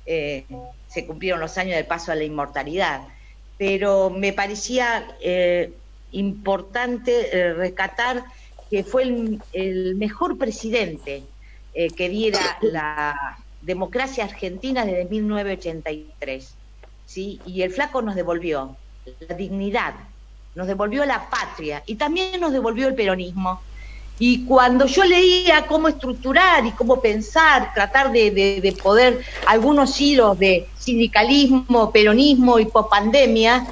se cumplieron los años del paso a la inmortalidad, pero me parecía importante rescatar que fue el mejor presidente que diera la democracia argentina desde 1983, ¿sí? Y el flaco nos devolvió la dignidad, nos devolvió la patria y también nos devolvió el peronismo. Y cuando yo leía cómo estructurar y cómo pensar, tratar de poder algunos hilos de sindicalismo, peronismo y pospandemia,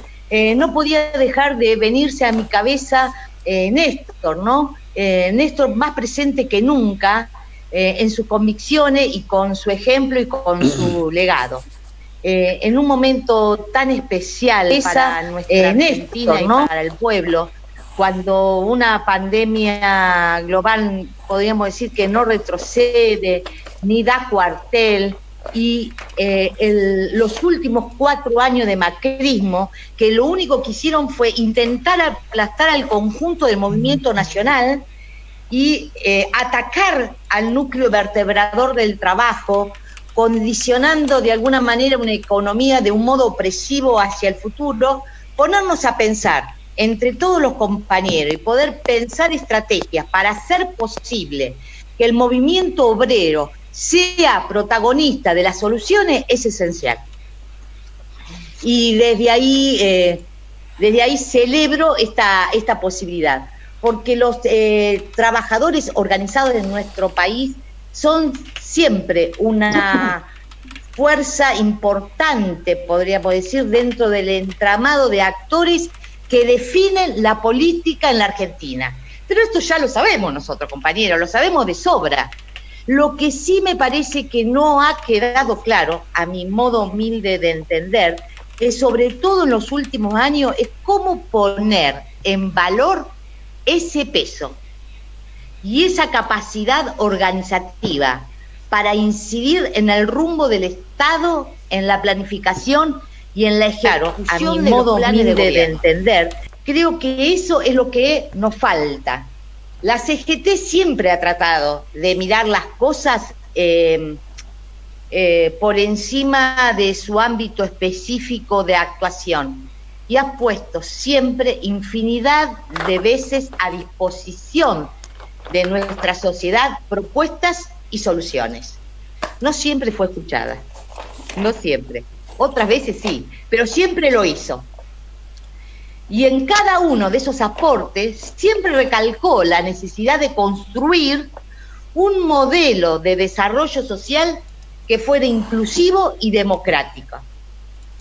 no podía dejar de venirse a mi cabeza Néstor, ¿no? Néstor más presente que nunca en sus convicciones y con su ejemplo y con su legado. En un momento tan especial para nuestra Argentina, ¿no? Y para el pueblo, cuando una pandemia global, podríamos decir que no retrocede, ni da cuartel, y los últimos 4 años de macrismo, que lo único que hicieron fue intentar aplastar al conjunto del movimiento nacional y atacar al núcleo vertebrador del trabajo, condicionando de alguna manera una economía de un modo opresivo hacia el futuro, ponernos a pensar entre todos los compañeros y poder pensar estrategias para hacer posible que el movimiento obrero sea protagonista de las soluciones es esencial. Y desde ahí celebro esta posibilidad, porque los trabajadores organizados en nuestro país son siempre una fuerza importante, podríamos decir, dentro del entramado de actores que definen la política en la Argentina. Pero esto ya lo sabemos nosotros, compañeros, lo sabemos de sobra. Lo que sí me parece que no ha quedado claro, a mi modo humilde de entender, es sobre todo en los últimos años, es cómo poner en valor ese peso y esa capacidad organizativa para incidir en el rumbo del Estado, en la planificación y en la ejecución de los planes de entender. Creo que eso es lo que nos falta. La CGT siempre ha tratado de mirar las cosas por encima de su ámbito específico de actuación y ha puesto siempre infinidad de veces a disposición de nuestra sociedad propuestas y soluciones. No siempre fue escuchada, no siempre. Otras veces sí, pero siempre lo hizo. Y en cada uno de esos aportes siempre recalcó la necesidad de construir un modelo de desarrollo social que fuera inclusivo y democrático.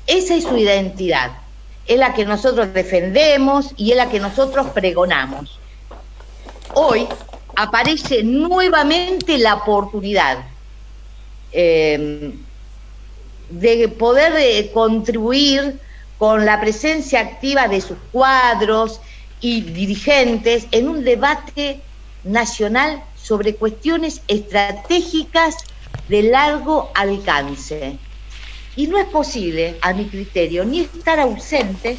Esa es su identidad, es la que nosotros defendemos y es la que nosotros pregonamos. Hoy aparece nuevamente la oportunidad de poder contribuir con la presencia activa de sus cuadros y dirigentes en un debate nacional sobre cuestiones estratégicas de largo alcance. Y no es posible, a mi criterio, ni estar ausentes,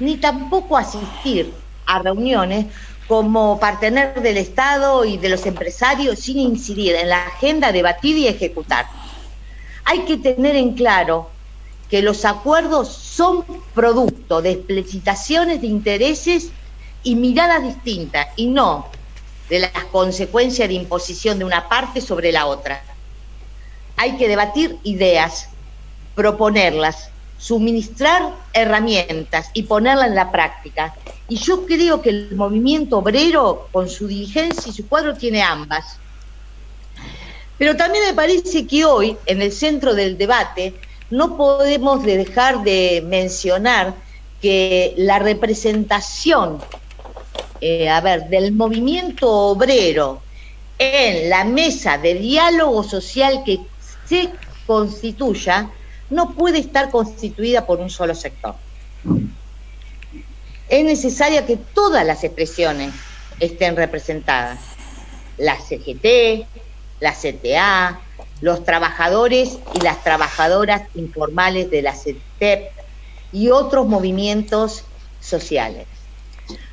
ni tampoco asistir a reuniones como partener del Estado y de los empresarios sin incidir en la agenda, debatir y ejecutar. Hay que tener en claro que los acuerdos son producto de explicitaciones de intereses y miradas distintas, y no de las consecuencias de imposición de una parte sobre la otra. Hay que debatir ideas, proponerlas, suministrar herramientas y ponerlas en la práctica. Y yo creo que el movimiento obrero, con su dirigencia y su cuadro, tiene ambas. Pero también me parece que hoy, en el centro del debate, no podemos dejar de mencionar que la representación del movimiento obrero en la mesa de diálogo social que se constituya no puede estar constituida por un solo sector. Es necesaria que todas las expresiones estén representadas, la CGT, la CTA, los trabajadores y las trabajadoras informales de la CETEP y otros movimientos sociales.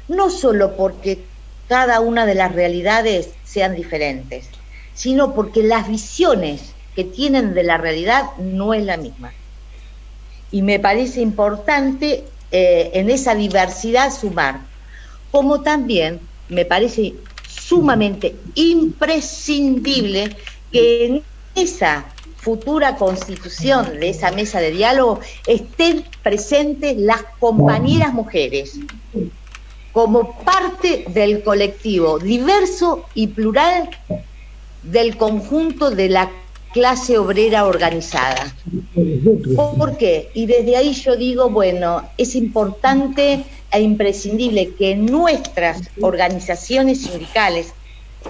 No solo porque cada una de las realidades sean diferentes, sino porque las visiones que tienen de la realidad no es la misma. Y me parece importante en esa diversidad sumar, como también me parece sumamente imprescindible que en esa futura constitución de esa mesa de diálogo estén presentes las compañeras mujeres, como parte del colectivo diverso y plural del conjunto de la clase obrera organizada. ¿Por qué? Y desde ahí yo digo, bueno, es importante e imprescindible que nuestras organizaciones sindicales,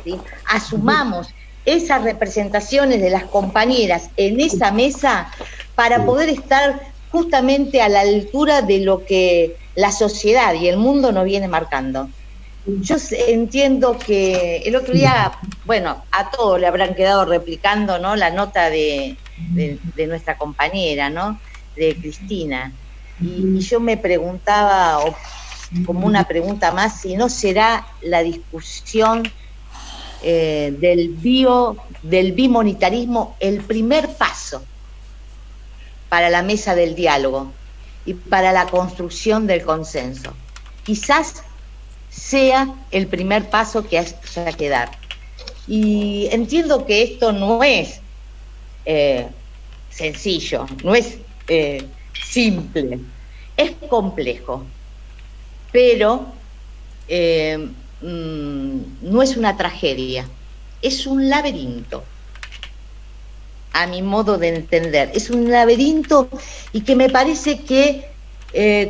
¿sí?, asumamos esas representaciones de las compañeras en esa mesa para poder estar justamente a la altura de lo que la sociedad y el mundo nos viene marcando. Yo entiendo que el otro día, bueno, a todos le habrán quedado replicando, ¿no?, la nota de nuestra compañera, ¿no?, de Cristina, y yo me preguntaba, como una pregunta más, si no será la discusión del bimonetarismo el primer paso para la mesa del diálogo y para la construcción del consenso. Quizás sea el primer paso que haya que dar. Y entiendo que esto no es sencillo, no es simple, es complejo, pero no es una tragedia, es un laberinto, a mi modo de entender. Es un laberinto y que me parece que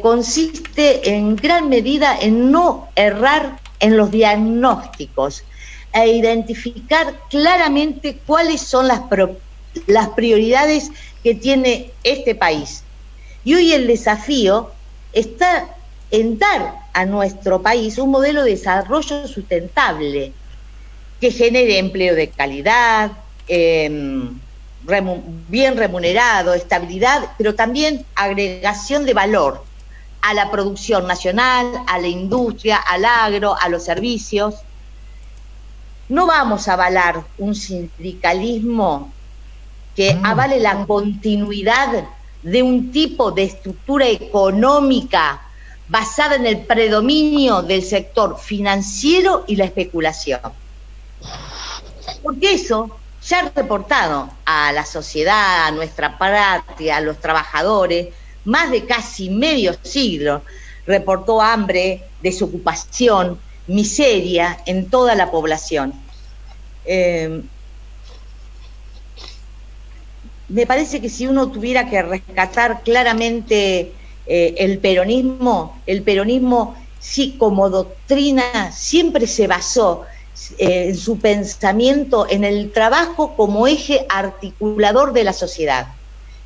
consiste en gran medida en no errar en los diagnósticos e identificar claramente cuáles son las prioridades que tiene este país. Y hoy el desafío está en dar a nuestro país un modelo de desarrollo sustentable que genere empleo de calidad, bien remunerado, estabilidad, pero también agregación de valor a la producción nacional, a la industria, al agro, a los servicios. No vamos a avalar un sindicalismo que avale la continuidad de un tipo de estructura económica basada en el predominio del sector financiero y la especulación. Porque eso ya ha reportado a la sociedad, a nuestra patria, a los trabajadores, más de casi medio siglo, reportó hambre, desocupación, miseria en toda la población. Me parece que si uno tuviera que rescatar claramente el peronismo sí, como doctrina siempre se basó en su pensamiento en el trabajo como eje articulador de la sociedad,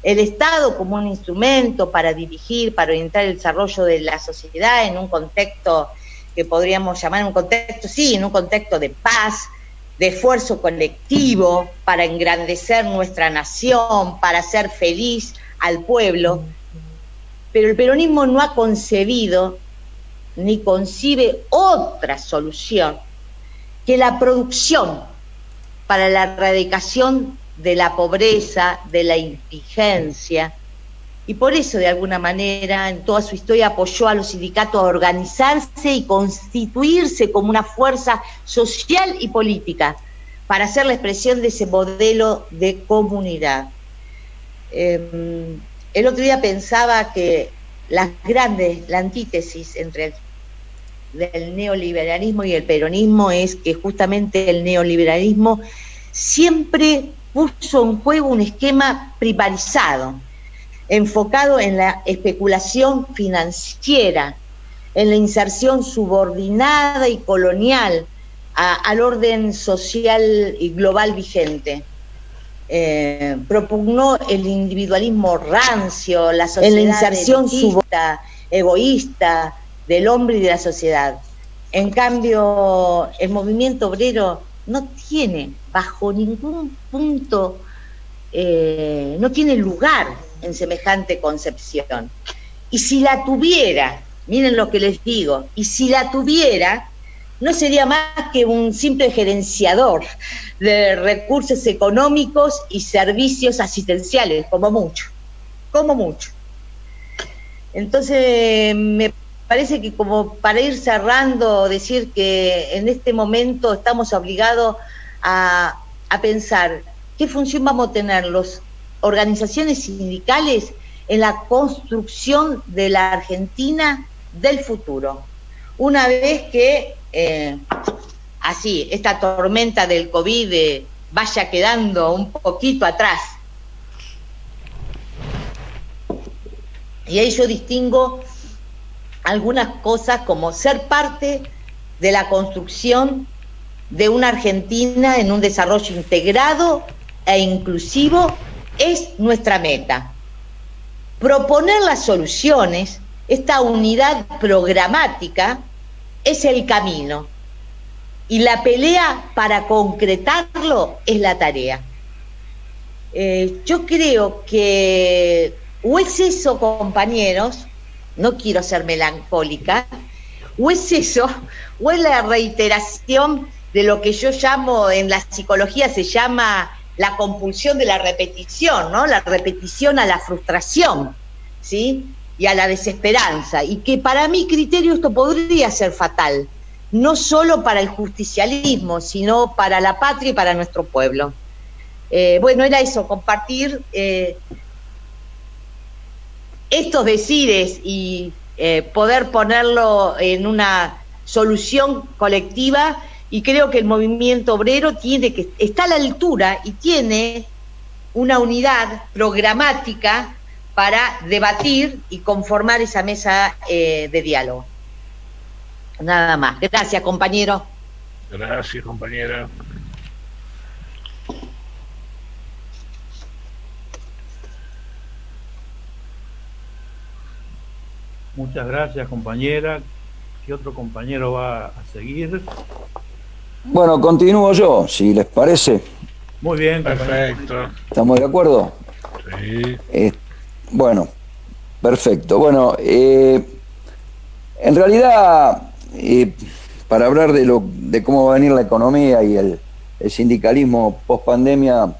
el Estado como un instrumento para dirigir, para orientar el desarrollo de la sociedad en un contexto que podríamos llamar en un contexto de paz, de esfuerzo colectivo para engrandecer nuestra nación, para hacer feliz al pueblo. Pero el peronismo no ha concebido ni concibe otra solución que la producción para la erradicación de la pobreza, de la indigencia, y por eso de alguna manera en toda su historia apoyó a los sindicatos a organizarse y constituirse como una fuerza social y política para hacer la expresión de ese modelo de comunidad. El otro día pensaba que la antítesis entre del neoliberalismo y el peronismo es que justamente el neoliberalismo siempre puso en juego un esquema privarizado, enfocado en la especulación financiera, en la inserción subordinada y colonial al orden social y global vigente. Propugnó el individualismo rancio, la sociedad en la inserción egoísta del hombre y de la sociedad. En cambio, el movimiento obrero no tiene, bajo ningún punto, no tiene lugar en semejante concepción. Y si la tuviera, miren lo que les digo, y si la tuviera, no sería más que un simple gerenciador de recursos económicos y servicios asistenciales, como mucho, como mucho. Entonces, me parece que como para ir cerrando, decir que en este momento estamos obligados a pensar qué función vamos a tener las organizaciones sindicales en la construcción de la Argentina del futuro. Una vez que así, esta tormenta del COVID vaya quedando un poquito atrás. Y ahí yo distingo algunas cosas como ser parte de la construcción de una Argentina en un desarrollo integrado e inclusivo es nuestra meta. Proponer las soluciones, esta unidad programática, es el camino. Y la pelea para concretarlo es la tarea. Yo creo que o es eso, compañeros, no quiero ser melancólica, o es eso, o es la reiteración de lo que yo llamo, en la psicología se llama la compulsión de la repetición, ¿no? La repetición a la frustración, ¿sí? Y a la desesperanza, y que para mi criterio esto podría ser fatal, no solo para el justicialismo, sino para la patria y para nuestro pueblo. Bueno, era eso, compartir estos decires y poder ponerlo en una solución colectiva, y creo que el movimiento obrero está a la altura y tiene una unidad programática para debatir y conformar esa mesa de diálogo. Nada más. Gracias, compañero. Gracias, compañera. Muchas gracias, compañera. ¿Qué otro compañero va a seguir? Bueno, continúo yo, si les parece. Muy bien, perfecto. ¿Estamos de acuerdo? Sí. Bueno, perfecto. Bueno, en realidad, para hablar de cómo va a venir la economía y el sindicalismo post pandemia,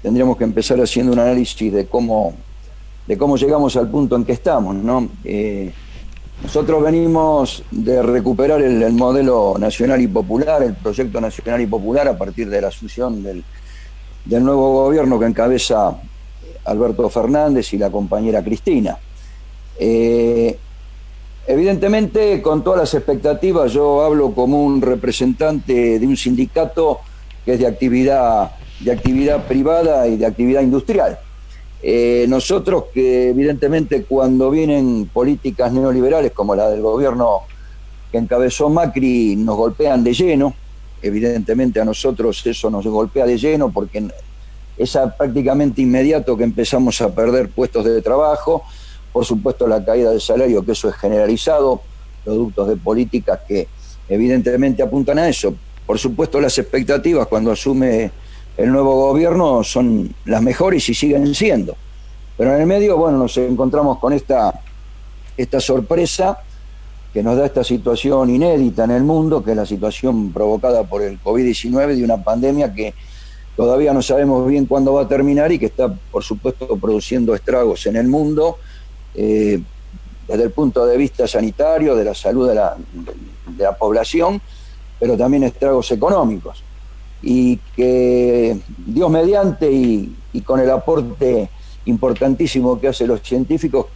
tendríamos que empezar haciendo un análisis de cómo llegamos al punto en que estamos, ¿no? Nosotros venimos de recuperar el modelo nacional y popular, el proyecto nacional y popular, a partir de la asunción del nuevo gobierno que encabeza Alberto Fernández y la compañera Cristina. Evidentemente, con todas las expectativas, yo hablo como un representante de un sindicato que es de actividad privada y de actividad industrial. Nosotros, que evidentemente cuando vienen políticas neoliberales como la del gobierno que encabezó Macri, nos golpean de lleno, evidentemente a nosotros eso nos golpea de lleno porque es prácticamente inmediato que empezamos a perder puestos de trabajo, por supuesto la caída del salario, que eso es generalizado, productos de políticas que evidentemente apuntan a eso. Por supuesto las expectativas cuando asume el nuevo gobierno son las mejores y siguen siendo. Pero en el medio, bueno, nos encontramos con esta sorpresa que nos da esta situación inédita en el mundo, que es la situación provocada por el COVID-19, de una pandemia que todavía no sabemos bien cuándo va a terminar y que está, por supuesto, produciendo estragos en el mundo, desde el punto de vista sanitario, de la salud de la población, pero también estragos económicos. Y que Dios mediante y con el aporte importantísimo que hacen los científicos,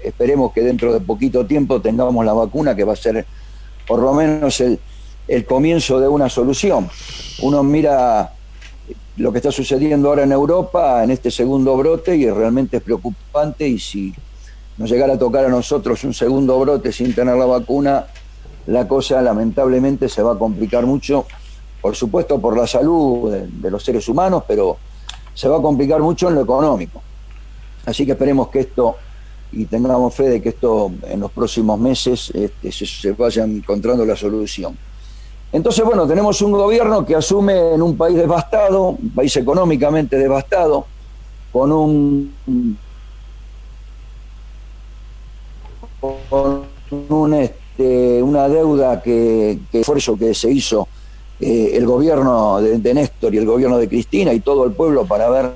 esperemos que dentro de poquito tiempo tengamos la vacuna, que va a ser por lo menos el comienzo de una solución. Uno mira lo que está sucediendo ahora en Europa, en este segundo brote, y realmente es preocupante, y si nos llegara a tocar a nosotros un segundo brote sin tener la vacuna, la cosa lamentablemente se va a complicar mucho, por supuesto por la salud de los seres humanos, pero se va a complicar mucho en lo económico. Así que esperemos que esto, y tengamos fe de que esto en los próximos meses se vaya encontrando la solución. Entonces, bueno, tenemos un gobierno que asume en un país devastado, un país económicamente devastado, con un una deuda que esfuerzo que se hizo el gobierno de Néstor y el gobierno de Cristina y todo el pueblo para haber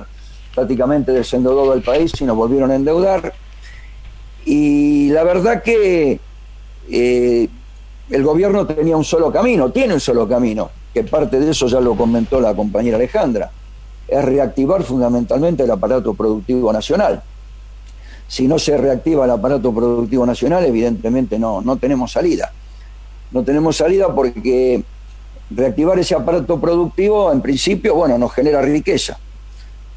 prácticamente desendeudado el país y nos volvieron a endeudar. Y la verdad que el gobierno tenía un solo camino, tiene un solo camino, que parte de eso ya lo comentó la compañera Alejandra, es reactivar fundamentalmente el aparato productivo nacional. Si no se reactiva el aparato productivo nacional, evidentemente no tenemos salida. No tenemos salida porque reactivar ese aparato productivo, en principio, bueno, nos genera riqueza.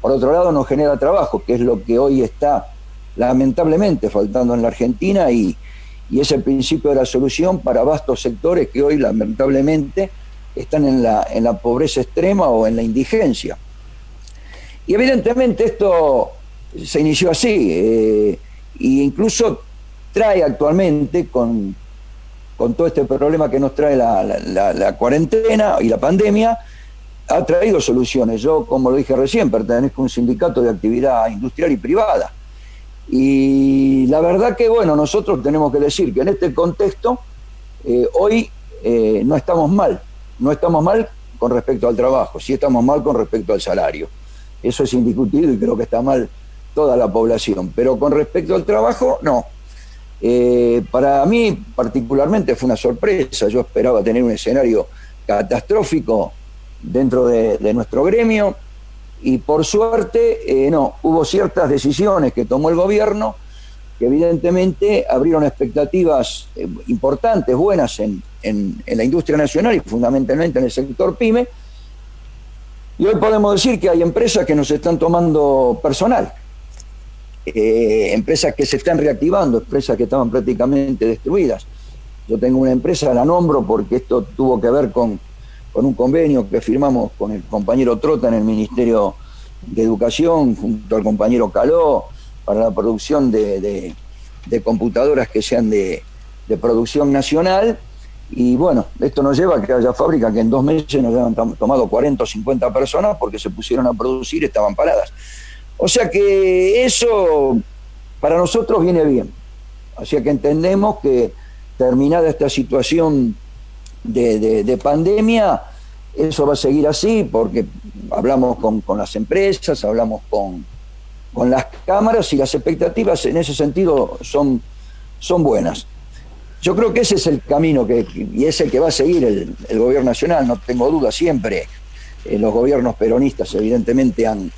Por otro lado, nos genera trabajo, que es lo que hoy está lamentablemente faltando en la Argentina y es el principio de la solución para vastos sectores que hoy lamentablemente están en la pobreza extrema o en la indigencia. Y evidentemente esto se inició así, e incluso trae actualmente con todo este problema que nos trae la cuarentena y la pandemia, ha traído soluciones. Yo, como lo dije recién, pertenezco a un sindicato de actividad industrial y privada. Y la verdad que, bueno, nosotros tenemos que decir que en este contexto, hoy no estamos mal con respecto al trabajo, sí estamos mal con respecto al salario. Eso es indiscutible y creo que está mal toda la población. Pero con respecto al trabajo, no. Para mí particularmente fue una sorpresa. Yo esperaba tener un escenario catastrófico dentro de nuestro gremio y por suerte no, hubo ciertas decisiones que tomó el gobierno que evidentemente abrieron expectativas importantes, buenas en la industria nacional y fundamentalmente en el sector PYME. Y hoy podemos decir que hay empresas que nos están tomando personal, empresas que se están reactivando, empresas que estaban prácticamente destruidas. Yo tengo una empresa, la nombro porque esto tuvo que ver con un convenio que firmamos con el compañero Trota en el Ministerio de Educación, junto al compañero Caló, para la producción de computadoras que sean de producción nacional. Y bueno, esto nos lleva a que haya fábricas que en 2 meses nos han tomado 40 o 50 personas porque se pusieron a producir y estaban paradas. O sea que eso para nosotros viene bien. O sea que entendemos que terminada esta situación de pandemia, eso va a seguir así porque hablamos con las empresas, hablamos con las cámaras y las expectativas en ese sentido son buenas. Yo creo que ese es el camino y es el que va a seguir el gobierno nacional, no tengo duda, siempre los gobiernos peronistas evidentemente han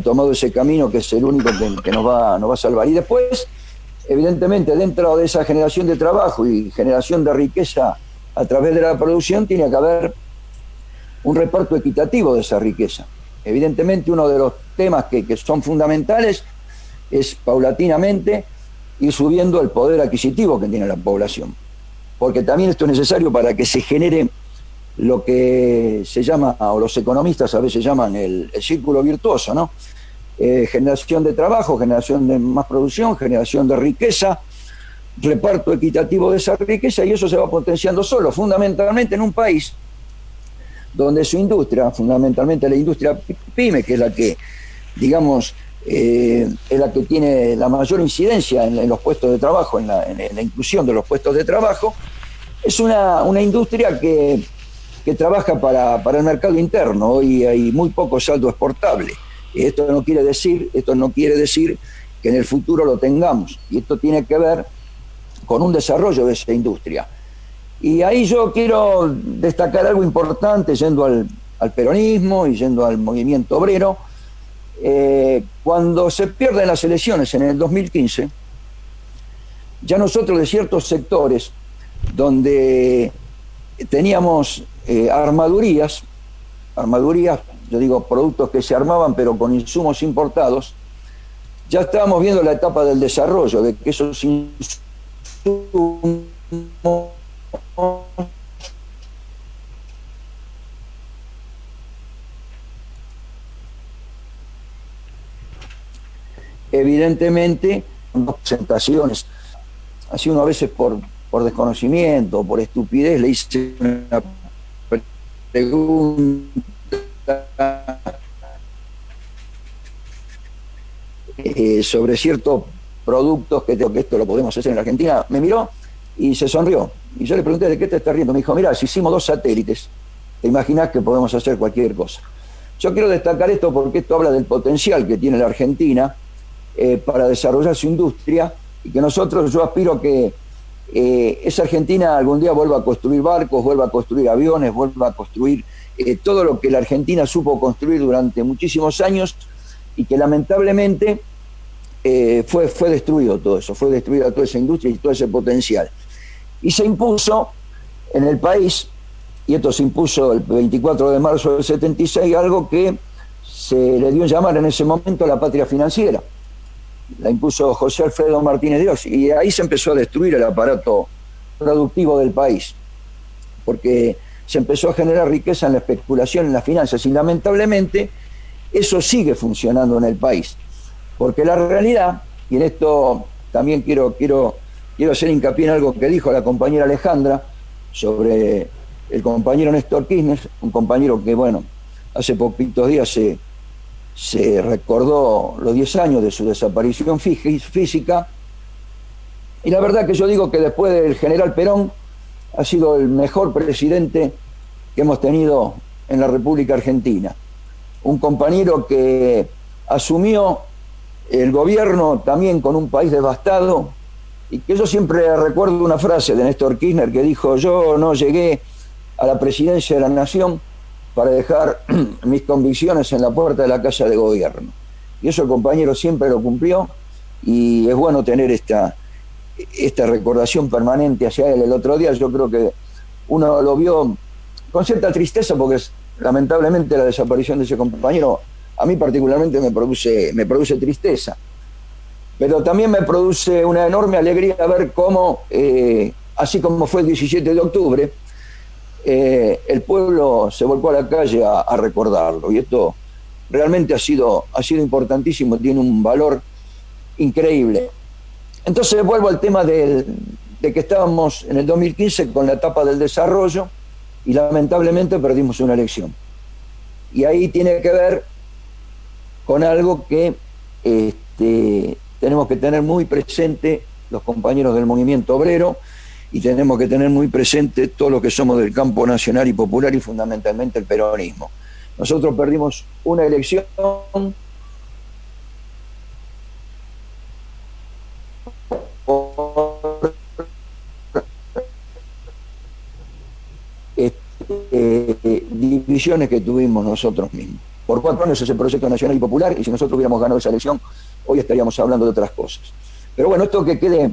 tomado ese camino que es el único que nos va a salvar. Y después, evidentemente, dentro de esa generación de trabajo y generación de riqueza a través de la producción, tiene que haber un reparto equitativo de esa riqueza. Evidentemente, uno de los temas que son fundamentales es paulatinamente ir subiendo el poder adquisitivo que tiene la población. Porque también esto es necesario para que se genere lo que se llama, o los economistas a veces llaman el círculo virtuoso, ¿no? Generación de trabajo, generación de más producción, generación de riqueza, reparto equitativo de esa riqueza, y eso se va potenciando solo, fundamentalmente en un país donde su industria, fundamentalmente la industria PYME, que es la que, digamos, es la que tiene la mayor incidencia en los puestos de trabajo, en la inclusión de los puestos de trabajo, es una industria que trabaja para el mercado interno. Hoy hay muy poco saldo exportable. Esto no quiere decir que en el futuro lo tengamos, y esto tiene que ver con un desarrollo de esa industria. Y ahí yo quiero destacar algo importante, yendo al peronismo y yendo al movimiento obrero. Cuando se pierden las elecciones en el 2015, ya nosotros de ciertos sectores donde teníamos armadurías, yo digo productos que se armaban pero con insumos importados, ya estábamos viendo la etapa del desarrollo, de que esos insumos evidentemente presentaciones, así uno a veces por desconocimiento, por estupidez le hice una pregunta sobre ciertos productos que esto lo podemos hacer en la Argentina, me miró y se sonrió. Y yo le pregunté, ¿de qué te estás riendo? Me dijo, mira, si hicimos 2 satélites, te imaginás que podemos hacer cualquier cosa. Yo quiero destacar esto porque esto habla del potencial que tiene la Argentina para desarrollar su industria, y que nosotros, yo aspiro a que esa Argentina algún día vuelva a construir barcos, vuelva a construir aviones, vuelva a construir todo lo que la Argentina supo construir durante muchísimos años, y que lamentablemente fue destruido todo eso, fue destruida toda esa industria y todo ese potencial. Y se impuso en el país, y esto se impuso el 24 de marzo del 76, algo que se le dio en llamar en ese momento la patria financiera. La impuso José Alfredo Martínez de Oz, y ahí se empezó a destruir el aparato productivo del país, porque se empezó a generar riqueza en la especulación, en las finanzas, y lamentablemente eso sigue funcionando en el país, porque la realidad, y en esto también quiero hacer hincapié en algo que dijo la compañera Alejandra sobre el compañero Néstor Kirchner, un compañero que, bueno, hace poquitos días se recordó los 10 años de su desaparición física, y la verdad que yo digo que después del general Perón ha sido el mejor presidente que hemos tenido en la República Argentina. Un compañero que asumió el gobierno también con un país devastado, y que yo siempre recuerdo una frase de Néstor Kirchner que dijo: yo no llegué a la presidencia de la Nación para dejar mis convicciones en la puerta de la Casa de Gobierno. Y eso el compañero siempre lo cumplió, y es bueno tener esta recordación permanente hacia él. El otro día yo creo que uno lo vio con cierta tristeza, porque lamentablemente la desaparición de ese compañero a mí particularmente me produce tristeza, pero también me produce una enorme alegría ver cómo, así como fue el 17 de octubre, el pueblo se volcó a la calle a recordarlo, y esto realmente ha sido importantísimo, tiene un valor increíble. Entonces vuelvo al tema de que estábamos en el 2015 con la etapa del desarrollo, y lamentablemente perdimos una elección. Y ahí tiene que ver con algo que tenemos que tener muy presente los compañeros del movimiento obrero, y tenemos que tener muy presente todos los que somos del campo nacional y popular, y fundamentalmente el peronismo. Nosotros perdimos una elección por divisiones que tuvimos nosotros mismos. Por 4 años ese proyecto nacional y popular, y si nosotros hubiéramos ganado esa elección, hoy estaríamos hablando de otras cosas. Pero bueno, esto que quede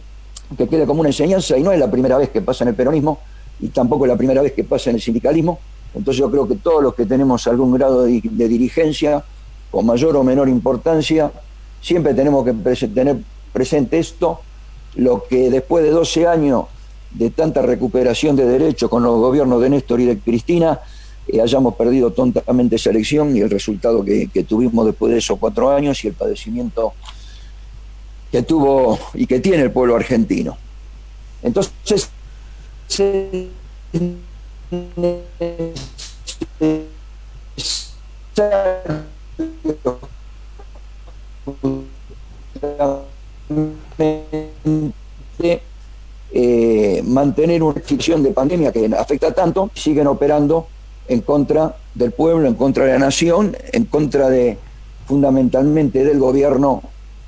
como una enseñanza, y no es la primera vez que pasa en el peronismo, y tampoco es la primera vez que pasa en el sindicalismo. Entonces yo creo que todos los que tenemos algún grado de dirigencia, con mayor o menor importancia, siempre tenemos que tener presente esto, lo que después de 12 años de tanta recuperación de derechos con los gobiernos de Néstor y de Cristina, hayamos perdido tontamente esa elección, y el resultado que tuvimos después de esos 4 años, y el padecimiento que tuvo y que tiene el pueblo argentino. Entonces, mantener una restricción de pandemia que afecta tanto, siguen operando en contra del pueblo, en contra de la nación, en contra de fundamentalmente del gobierno.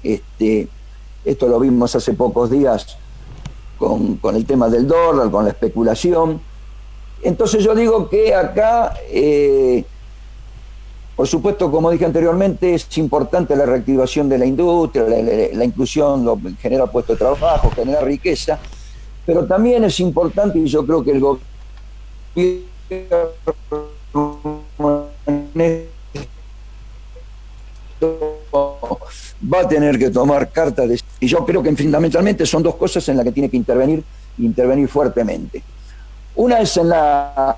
Esto lo vimos hace pocos días con el tema del dólar, con la especulación. Entonces yo digo que acá, por supuesto, como dije anteriormente, es importante la reactivación de la industria, la inclusión, generar puestos de trabajo, generar riqueza, pero también es importante, y yo creo que el gobierno va a tener que tomar cartas y yo creo que fundamentalmente son 2 cosas en las que tiene que intervenir fuertemente. Una es en la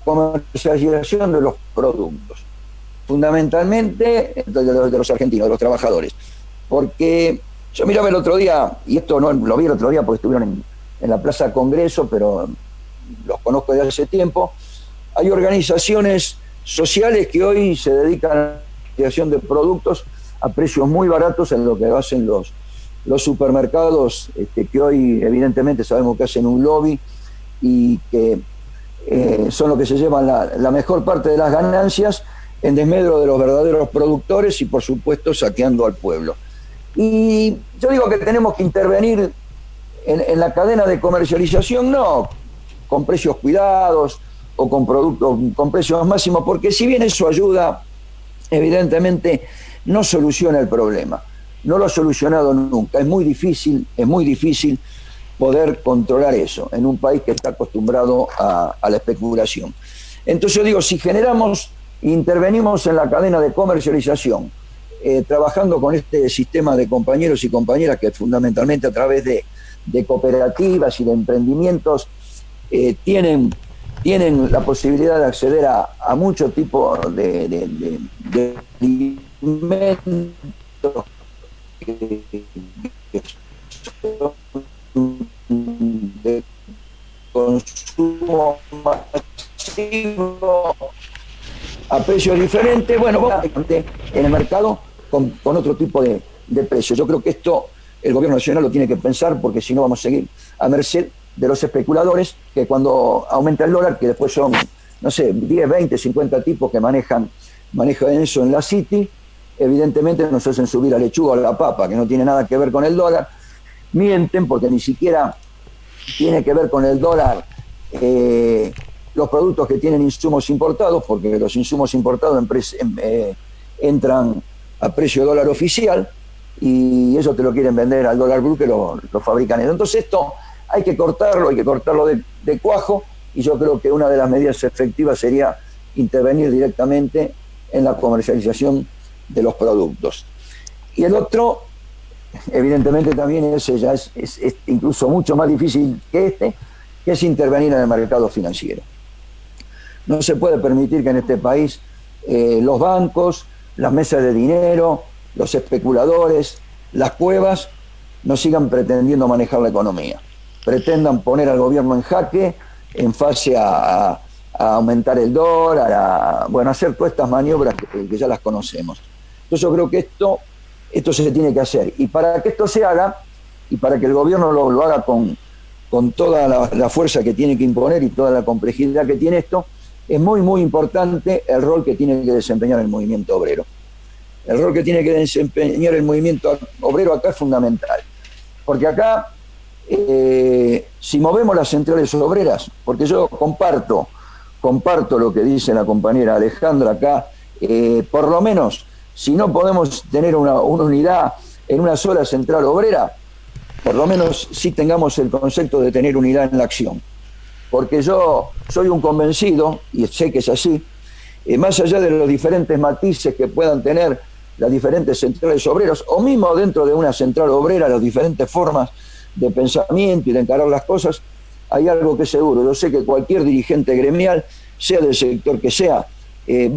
comercialización de los productos, fundamentalmente de los argentinos, de los trabajadores, porque yo miraba el otro día, y esto no lo vi el otro día porque estuvieron en la Plaza Congreso, pero los conozco desde hace tiempo. Hay organizaciones sociales que hoy se dedican comercialización de productos a precios muy baratos en lo que hacen los supermercados, que hoy evidentemente sabemos que hacen un lobby y que son los que se llevan la mejor parte de las ganancias en desmedro de los verdaderos productores y por supuesto saqueando al pueblo. Y yo digo que tenemos que intervenir en la cadena de comercialización, no con precios cuidados o con productos con precios máximos, porque si bien eso ayuda, evidentemente no soluciona el problema. No lo ha solucionado nunca. Es muy difícil poder controlar eso en un país que está acostumbrado a la especulación. Entonces yo digo, si intervenimos en la cadena de comercialización, trabajando con este sistema de compañeros y compañeras que fundamentalmente a través de cooperativas y de emprendimientos tienen la posibilidad de acceder a muchos tipos de alimentos de consumo masivo a precios diferentes, bueno, en el mercado con otro tipo de precios. Yo creo que esto el gobierno nacional lo tiene que pensar, porque si no vamos a seguir a merced de los especuladores, que cuando aumenta el dólar, que después son, no sé, 10, 20, 50 tipos que manejan eso en la City, evidentemente nos hacen subir a lechuga o a la papa, que no tiene nada que ver con el dólar, mienten porque ni siquiera tiene que ver con el dólar los productos que tienen insumos importados, porque los insumos importados entran a precio dólar oficial y ellos te lo quieren vender al dólar blue que lo fabrican ellos. Entonces esto hay que cortarlo de cuajo, y yo creo que una de las medidas efectivas sería intervenir directamente en la comercialización de los productos. Y el otro, evidentemente también ese ya es incluso mucho más difícil que es intervenir en el mercado financiero. No se puede permitir que en este país los bancos, las mesas de dinero, los especuladores, las cuevas, no sigan pretendiendo manejar la economía. Pretendan poner al gobierno en jaque en fase a aumentar el dólar, a hacer todas estas maniobras que ya las conocemos. Entonces yo creo que esto se tiene que hacer. Y para que esto se haga, y para que el gobierno lo haga con toda la fuerza que tiene que imponer y toda la complejidad que tiene esto, es muy, muy importante el rol que tiene que desempeñar el movimiento obrero. El rol que tiene que desempeñar el movimiento obrero acá es fundamental. Porque acá, si movemos las centrales obreras, porque yo comparto lo que dice la compañera Alejandra acá, por lo menos, si no podemos tener una unidad en una sola central obrera, por lo menos sí tengamos el concepto de tener unidad en la acción. Porque yo soy un convencido, y sé que es así, más allá de los diferentes matices que puedan tener las diferentes centrales obreras, o mismo dentro de una central obrera, las diferentes formas de pensamiento y de encarar las cosas, hay algo que es seguro. Yo sé que cualquier dirigente gremial, sea del sector que sea,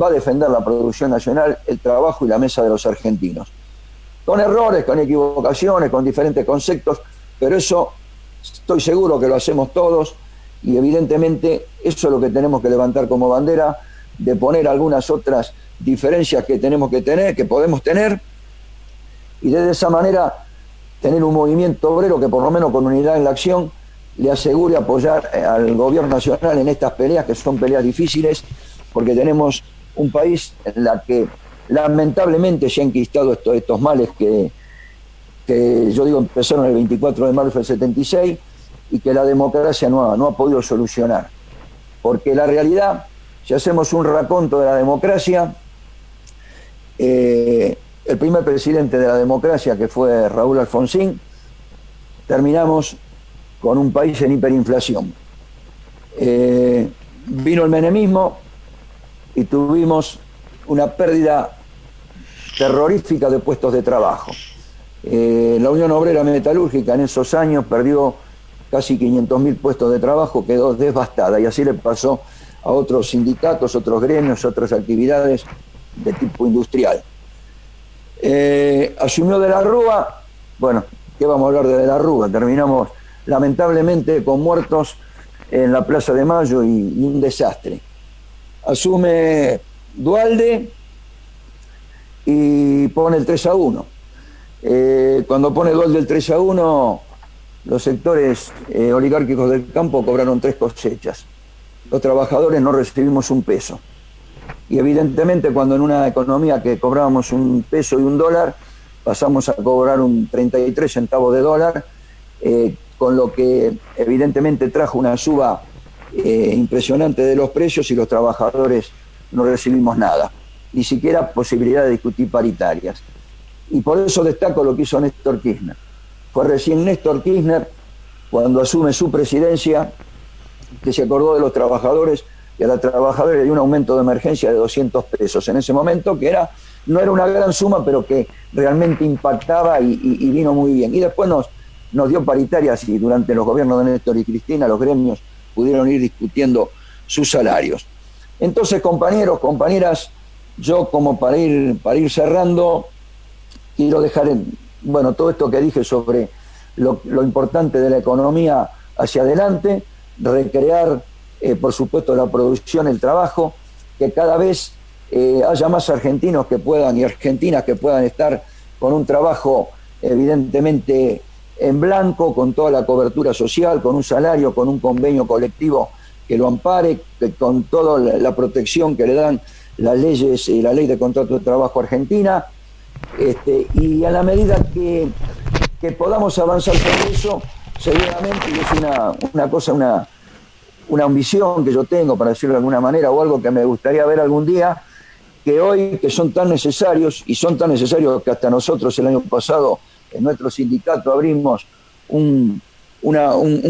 va a defender la producción nacional, el trabajo y la mesa de los argentinos. Con errores, con equivocaciones, con diferentes conceptos, pero eso estoy seguro que lo hacemos todos, y evidentemente eso es lo que tenemos que levantar como bandera, de poner algunas otras diferencias que tenemos que tener, que podemos tener, y de esa manera tener un movimiento obrero que por lo menos con unidad en la acción le asegure apoyar al gobierno nacional en estas peleas, que son peleas difíciles, porque tenemos un país en la que lamentablemente se han enquistado estos males que yo digo empezaron el 24 de marzo del 76 y que la democracia no ha podido solucionar. Porque la realidad, si hacemos un raconto de la democracia, el primer presidente de la democracia, que fue Raúl Alfonsín, terminamos con un país en hiperinflación. Vino el menemismo y tuvimos una pérdida terrorífica de puestos de trabajo. La Unión Obrera Metalúrgica en esos años perdió casi 500.000 puestos de trabajo, quedó devastada, y así le pasó a otros sindicatos, otros gremios, otras actividades de tipo industrial. Asumió De la Rúa, bueno, ¿qué vamos a hablar de la Rúa? Terminamos lamentablemente con muertos en la Plaza de Mayo y un desastre. Asume Duhalde y pone el 3-1. Cuando pone el gol del 3-1, los sectores oligárquicos del campo cobraron 3 cosechas. Los trabajadores no recibimos un peso. Y evidentemente cuando en una economía que cobrábamos un peso y un dólar, pasamos a cobrar un 33 centavos de dólar, con lo que evidentemente trajo una suba impresionante de los precios y los trabajadores no recibimos nada, ni siquiera posibilidad de discutir paritarias. Y por eso destaco lo que hizo Néstor Kirchner. Fue recién Néstor Kirchner, cuando asume su presidencia, que se acordó de los trabajadores y a los trabajadores le dio un aumento de emergencia de 200 pesos en ese momento, que no era una gran suma, pero que realmente impactaba y vino muy bien. Y después nos dio paritarias y durante los gobiernos de Néstor y Cristina los gremios pudieron ir discutiendo sus salarios. Entonces, compañeros, compañeras, yo como para ir cerrando, quiero dejar todo esto que dije sobre lo importante de la economía hacia adelante, recrear, por supuesto, la producción, el trabajo, que cada vez haya más argentinos que puedan y argentinas que puedan estar con un trabajo evidentemente en blanco, con toda la cobertura social, con un salario, con un convenio colectivo que lo ampare, con toda la protección que le dan las leyes y la ley de contrato de trabajo argentina, y a la medida que podamos avanzar sobre eso, seguramente, y es una ambición que yo tengo, para decirlo de alguna manera, o algo que me gustaría ver algún día, que hoy, que son tan necesarios, y son tan necesarios que hasta nosotros el año pasado en nuestro sindicato abrimos un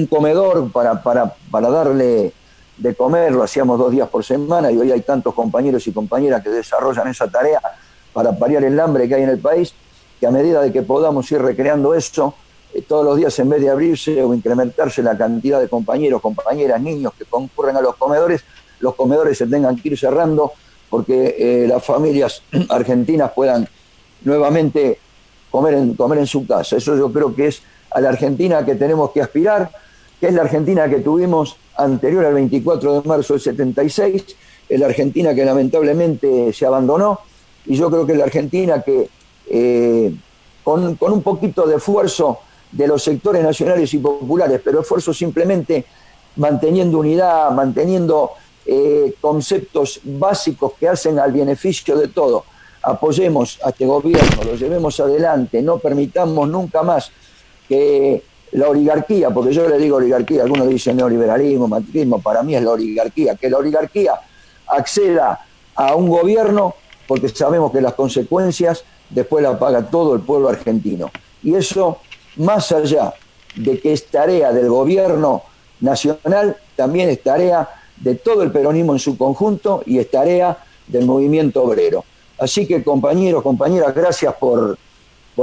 comedor para darle de comer, lo hacíamos 2 días por semana, y hoy hay tantos compañeros y compañeras que desarrollan esa tarea para paliar el hambre que hay en el país, que a medida de que podamos ir recreando eso, todos los días, en vez de abrirse o incrementarse la cantidad de compañeros, compañeras, niños que concurren a los comedores se tengan que ir cerrando, porque las familias argentinas puedan nuevamente comer en su casa. Eso yo creo que es a la Argentina que tenemos que aspirar, que es la Argentina que tuvimos anterior al 24 de marzo del 76, es la Argentina que lamentablemente se abandonó, y yo creo que es la Argentina que con un poquito de esfuerzo de los sectores nacionales y populares, pero esfuerzo simplemente manteniendo unidad, manteniendo conceptos básicos que hacen al beneficio de todo. Apoyemos a este gobierno, lo llevemos adelante, no permitamos nunca más que la oligarquía, porque yo le digo oligarquía, algunos dicen neoliberalismo, macrismo, para mí es la oligarquía, que la oligarquía acceda a un gobierno, porque sabemos que las consecuencias después las paga todo el pueblo argentino. Y eso, más allá de que es tarea del gobierno nacional, también es tarea de todo el peronismo en su conjunto y es tarea del movimiento obrero. Así que, compañeros, compañeras, gracias por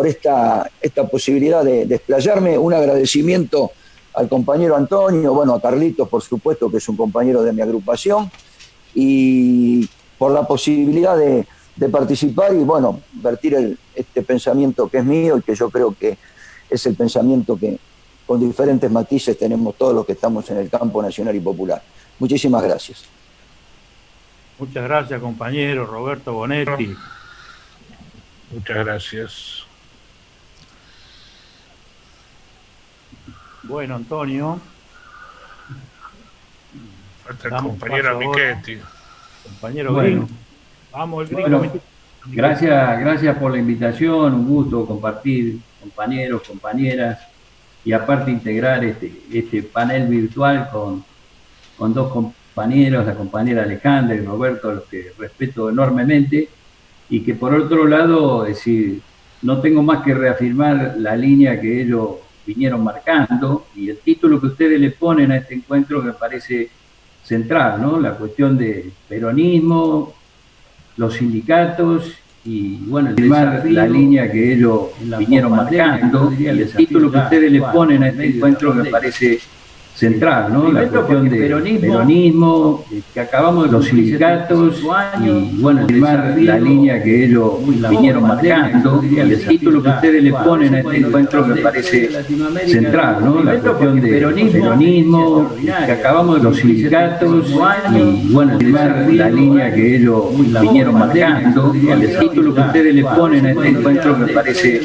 esta posibilidad de explayarme. Un agradecimiento al compañero Antonio, a Carlitos, por supuesto, que es un compañero de mi agrupación, y por la posibilidad de participar y, vertir este pensamiento que es mío y que yo creo que es el pensamiento que con diferentes matices tenemos todos los que estamos en el campo nacional y popular. Muchísimas gracias. Muchas gracias, compañero Roberto Bonetti. Muchas gracias. Bueno, Antonio. Falta el compañero Michetti. Compañero Gringo. Vamos, el Gringo. Gracias por la invitación, un gusto compartir, compañeros, compañeras, y aparte integrar este panel virtual con 2 compañeros, la compañera Alejandra y Roberto, a los que respeto enormemente, y que por otro lado, es decir, no tengo más que reafirmar la línea que ellos vinieron marcando, y el título que ustedes le ponen a este encuentro me parece central, ¿no? La cuestión de peronismo, los sindicatos y, la línea que ellos vinieron marcando, y el título que ustedes le ponen a este encuentro me parece central, ¿no? La cuestión del peronismo, que acabamos de los sindicatos y, bueno, firmar la línea que ellos vinieron marcando, y el título que ustedes le ponen a este encuentro me parece central, ¿no? La cuestión del peronismo, que acabamos de los sindicatos y, bueno, firmar la línea que ellos vinieron marcando, y el título que ustedes le ponen a este encuentro me parece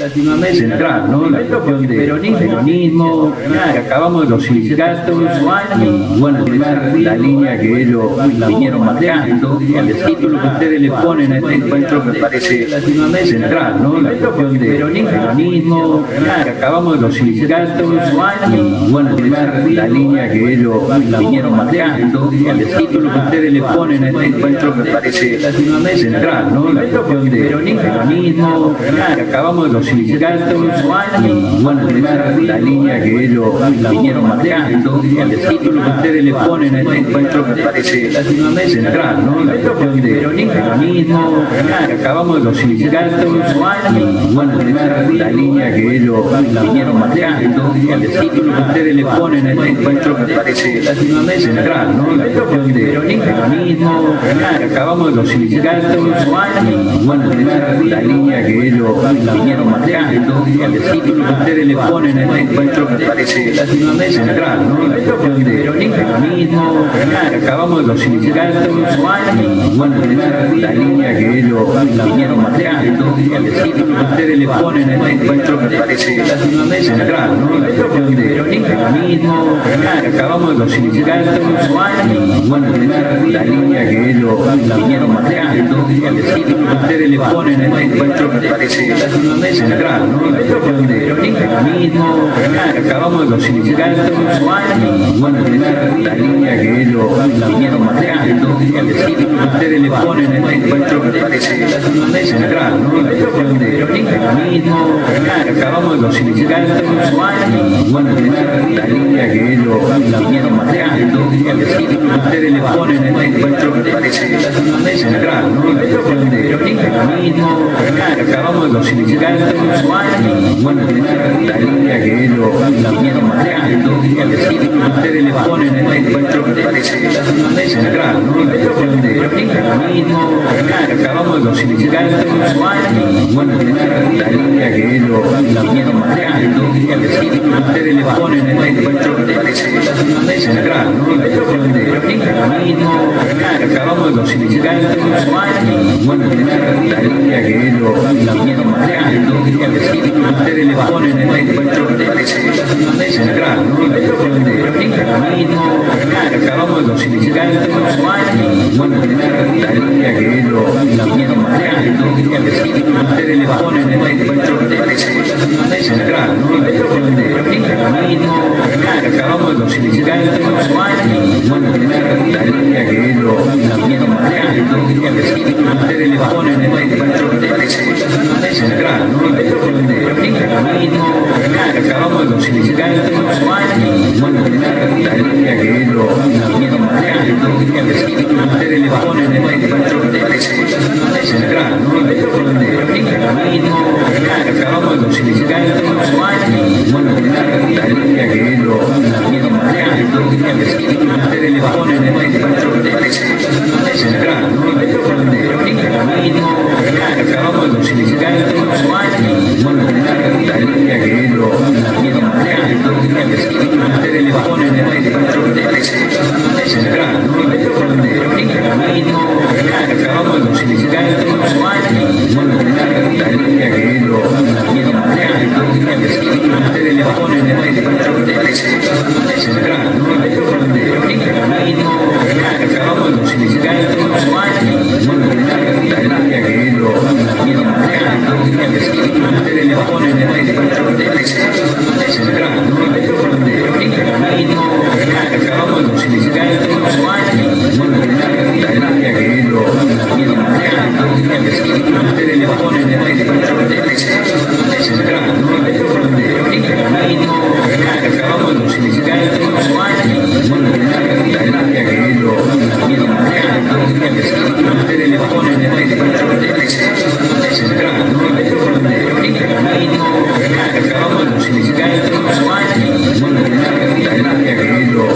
central, ¿no? La cuestión del peronismo, que acabamos de los sindicatos y, bueno, firmar la línea que ellos vinieron marcando, y el título que ustedes le ponen a este encuentro me parece central, ¿no? La cuestión del peronismo, que acabamos de los sindicatos y, bueno, firmar la línea que ellos vinieron marcando, y el título que ustedes le ponen a este encuentro me parece central, ¿no? La cuestión del peronismo, que acabamos de los sindicatos y, bueno, firmar la línea que ellos vinieron marcando, y el título que ustedes le ponen a este encuentro me parece central, ¿no? La cuestión del peronismo, que acabamos de los sindicatos y, bueno, firmar la línea que ellos vinieron marcando, y el título que ustedes le ponen a este encuentro me parece central, ¿no? La cuestión del peronismo, que acabamos de los sindicatos y, bueno, firmar la línea que ellos vinieron marcando, y el título que ustedes le ponen a este encuentro me parece central, ¿no? La cuestión del peronismo, que acabamos de los sindicatos y, bueno, firmar la línea que ellos vinieron marcando, y el título que ustedes le ponen a este encuentro me parece central, ¿no? La cuestión del peronismo, que acabamos de los sindicatos y, bueno, firmar la línea que ellos vinieron marcando, y el título que ustedes le ponen a este encuentro me parece central, ¿no? La cuestión del peronismo, que acabamos de los sindicatos y, bueno, firmar la línea que ellos vinieron marcando, y el título que ustedes le ponen a este encuentro me parece central, ¿no? La cuestión del peronismo, que acabamos de los sindicatos y, bueno, firmar la línea que ellos vinieron marcando, y el título que ustedes le ponen a este encuentro me parece central, ¿no? La cuestión del peronismo, que acabamos de los sindicatos y, bueno, firmar la línea que ellos vinieron marcando, y el título que ustedes le ponen a este encuentro me parece central, ¿no? La cuestión del peronismo, que acabamos de los sindicatos y, bueno, firmar la línea que ellos vinieron marcando, y el título que ustedes le ponen a este encuentro me parece central, ¿no? La cuestión del peronismo, que acabamos de los sindicatos y, bueno, firmar la línea que ellos vinieron marcando, y el título que ustedes le ponen a este encuentro me parece central, ¿no? La cuestión del peronismo, que acabamos de los sindicatos y, bueno, firmar la línea que ellos vinieron marcando, y el título que ustedes le ponen a este encuentro me parece central, ¿no? La cuestión del peronismo, que acabamos de los sindicatos y, bueno, firmar la línea que ellos vinieron marcando, y el título que ustedes le ponen a este encuentro me parece central, ¿no? La cuestión del peronismo, que acabamos de los sindicatos y, bueno, firmar la línea que ellos vinieron marcando, y el título que ustedes le ponen a este encuentro me parece central, ¿no? La cuestión del peronismo, que acabamos de los sindicatos y, bueno, firmar la línea que ellos vinieron marcando, y el título que ustedes le ponen a este encuentro me parece central, ¿no? La cuestión del peronismo, que acabamos de los sindicatos y, bueno, firmar la línea que ellos vinieron marcando, y el título que ustedes le ponen a este encuentro me parece central, ¿no? La cuestión del peronismo, que acabamos de los sindicatos y, bueno, firmar la línea que ellos vinieron marcando, y el título que ustedes le ponen a este encuentro me parece central, ¿no? La cuestión del peronismo, que acabamos de los sindicatos y, bueno, firmar la línea que ellos vinieron marcando, y el título que ustedes le ponen a este encuentro me parece central, ¿no? La cuestión del peronismo, que acabamos de los sindicatos y, bueno, firmar la línea que ellos vinieron marcando, y el título que ustedes le ponen a este encuentro me parece central, ¿no? La cuestión del peronismo, que acabamos de los sindicatos y, bueno, firmar la línea que ellos vinieron marcando, y el título que ustedes le ponen a este encuentro me parece central, ¿no? La cuestión del peronismo, que acabamos de los sindicatos y, bueno, firmar la línea que ellos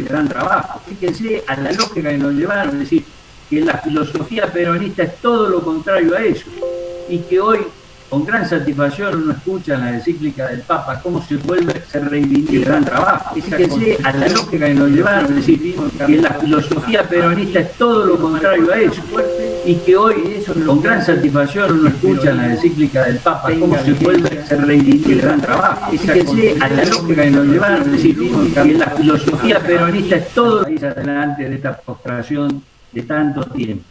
gran trabajo. Fíjense a la lógica que nos llevaron, es decir, que la filosofía peronista es todo lo contrario a eso, y que hoy, con gran satisfacción, uno escucha en la encíclica del Papa cómo se vuelve, se reivindica el gran trabajo. Fíjense a la lógica que nos llevaron, es decir, que la filosofía peronista es todo lo contrario a eso, y que hoy, con gran satisfacción, uno escucha en la encíclica del Papa cómo se vuelve, se reivindica el gran trabajo. Fíjense a la lógica que nos llevaron, es decir, que la filosofía peronista es todo ahí adelante de esta postración de tanto tiempo,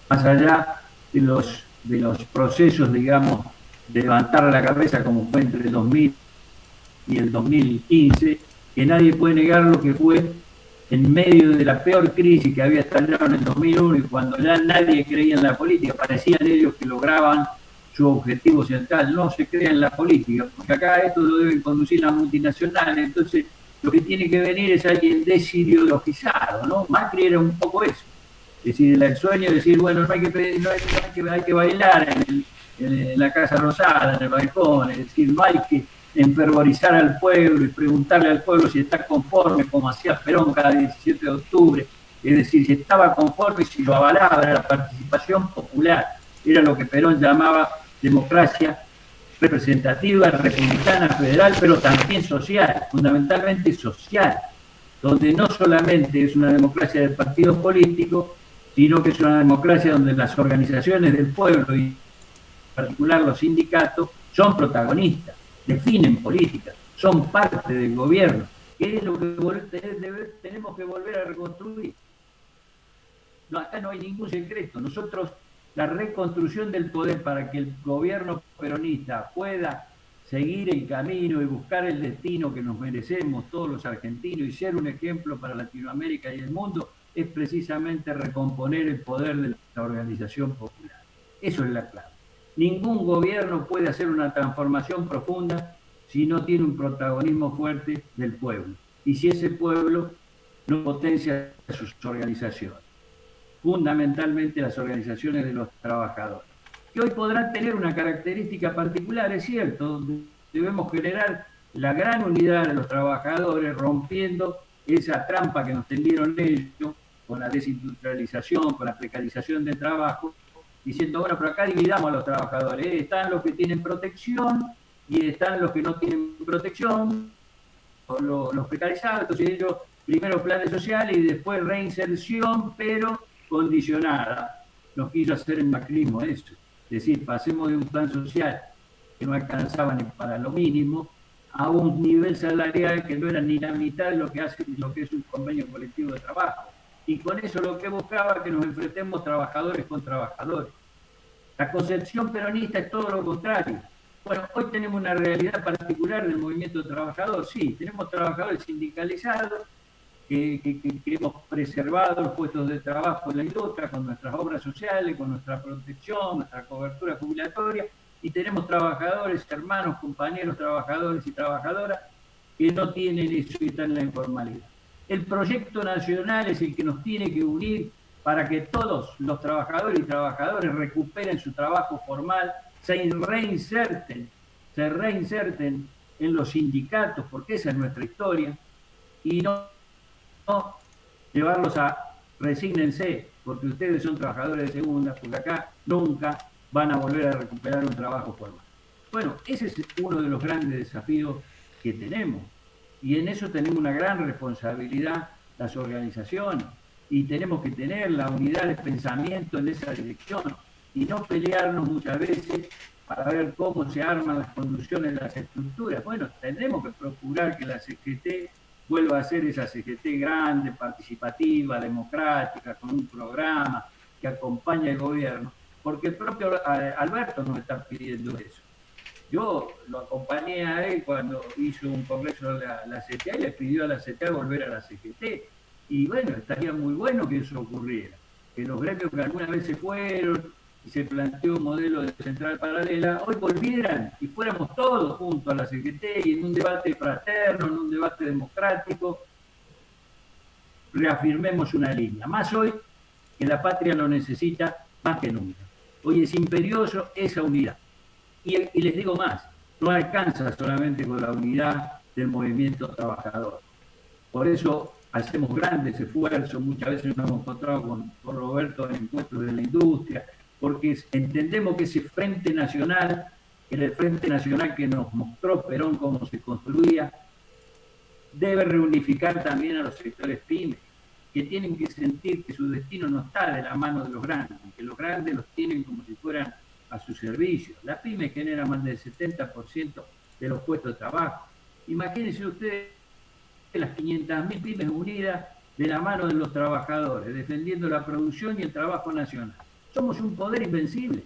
más allá de los procesos, digamos, de levantar la cabeza como fue entre el 2000 y el 2015, que nadie puede negar lo que fue en medio de la peor crisis que había estallado en el 2001 y cuando ya nadie creía en la política, parecían ellos que lograban su objetivo central. No se crea en la política, porque acá esto lo deben conducir las multinacionales, entonces lo que tiene que venir es alguien desideologizado, ¿no? Macri era un poco eso. Es decir, el sueño de decir, bueno, no hay que bailar en la Casa Rosada, en el balcón, es decir, no hay que enfervorizar al pueblo y preguntarle al pueblo si está conforme, como hacía Perón cada 17 de octubre, es decir, si estaba conforme y si lo avalaba, era la participación popular, era lo que Perón llamaba democracia representativa, republicana, federal, pero también social, fundamentalmente social, donde no solamente es una democracia de partidos políticos, sino que es una democracia donde las organizaciones del pueblo y en particular los sindicatos son protagonistas, definen políticas, son parte del gobierno, que es lo que tenemos que volver a reconstruir. No, acá no hay ningún secreto. Nosotros, la reconstrucción del poder para que el gobierno peronista pueda seguir el camino y buscar el destino que nos merecemos todos los argentinos y ser un ejemplo para Latinoamérica y el mundo, es precisamente recomponer el poder de la organización popular. Eso es la clave. Ningún gobierno puede hacer una transformación profunda si no tiene un protagonismo fuerte del pueblo y si ese pueblo no potencia sus organizaciones, fundamentalmente las organizaciones de los trabajadores, que hoy podrán tener una característica particular, es cierto, debemos generar la gran unidad de los trabajadores rompiendo esa trampa que nos tendieron ellos con la desindustrialización, con la precarización del trabajo, diciendo, bueno, pero acá dividamos a los trabajadores, están los que tienen protección y están los que no tienen protección, los precarizados, entonces ellos primero planes sociales y después reinserción, pero condicionada. Nos quiso hacer el macrismo eso, es decir, pasemos de un plan social que no alcanzaba ni para lo mínimo a un nivel salarial que no era ni la mitad de lo que hace lo que es un convenio colectivo de trabajo. Y con eso lo que buscaba que nos enfrentemos trabajadores con trabajadores. La concepción peronista es todo lo contrario. Bueno, hoy tenemos una realidad particular del movimiento trabajador. Sí, tenemos trabajadores sindicalizados que hemos preservado los puestos de trabajo en la industria con nuestras obras sociales, con nuestra protección, nuestra cobertura jubilatoria, y tenemos trabajadores, hermanos, compañeros, trabajadores y trabajadoras que no tienen eso y están en la informalidad. El proyecto nacional es el que nos tiene que unir para que todos los trabajadores y trabajadoras recuperen su trabajo formal, se reinserten en los sindicatos, porque esa es nuestra historia, y no llevarlos a resígnense, porque ustedes son trabajadores de segunda, porque acá nunca van a volver a recuperar un trabajo formal. Bueno, ese es uno de los grandes desafíos que tenemos, y en eso tenemos una gran responsabilidad las organizaciones, y tenemos que tener la unidad de pensamiento en esa dirección, y no pelearnos muchas veces para ver cómo se arman las conducciones de las estructuras. Bueno, tendremos que procurar que la CGT vuelva a ser esa CGT grande, participativa, democrática, con un programa que acompañe al gobierno, porque el propio Alberto nos está pidiendo eso. Yo lo acompañé a él cuando hizo un congreso de la CTA y le pidió a la CTA volver a la CGT. Y bueno, estaría muy bueno que eso ocurriera, que los gremios que alguna vez se fueron y se planteó un modelo de central paralela, hoy volvieran y fuéramos todos juntos a la CGT y en un debate fraterno, en un debate democrático, reafirmemos una línea. Más hoy que la patria lo necesita más que nunca. Hoy es imperioso esa unidad. Y les digo más, no alcanza solamente con la unidad del movimiento trabajador. Por eso hacemos grandes esfuerzos, muchas veces nos hemos encontrado con Roberto en encuentros de la industria, porque entendemos que ese Frente Nacional, era el Frente Nacional que nos mostró Perón cómo se construía, debe reunificar también a los sectores pymes, que tienen que sentir que su destino no está de la mano de los grandes, que los grandes los tienen como si fueran a su servicio. La pyme genera más del 70% de los puestos de trabajo. Imagínense ustedes las 500.000 pymes unidas de la mano de los trabajadores, defendiendo la producción y el trabajo nacional. Somos un poder invencible.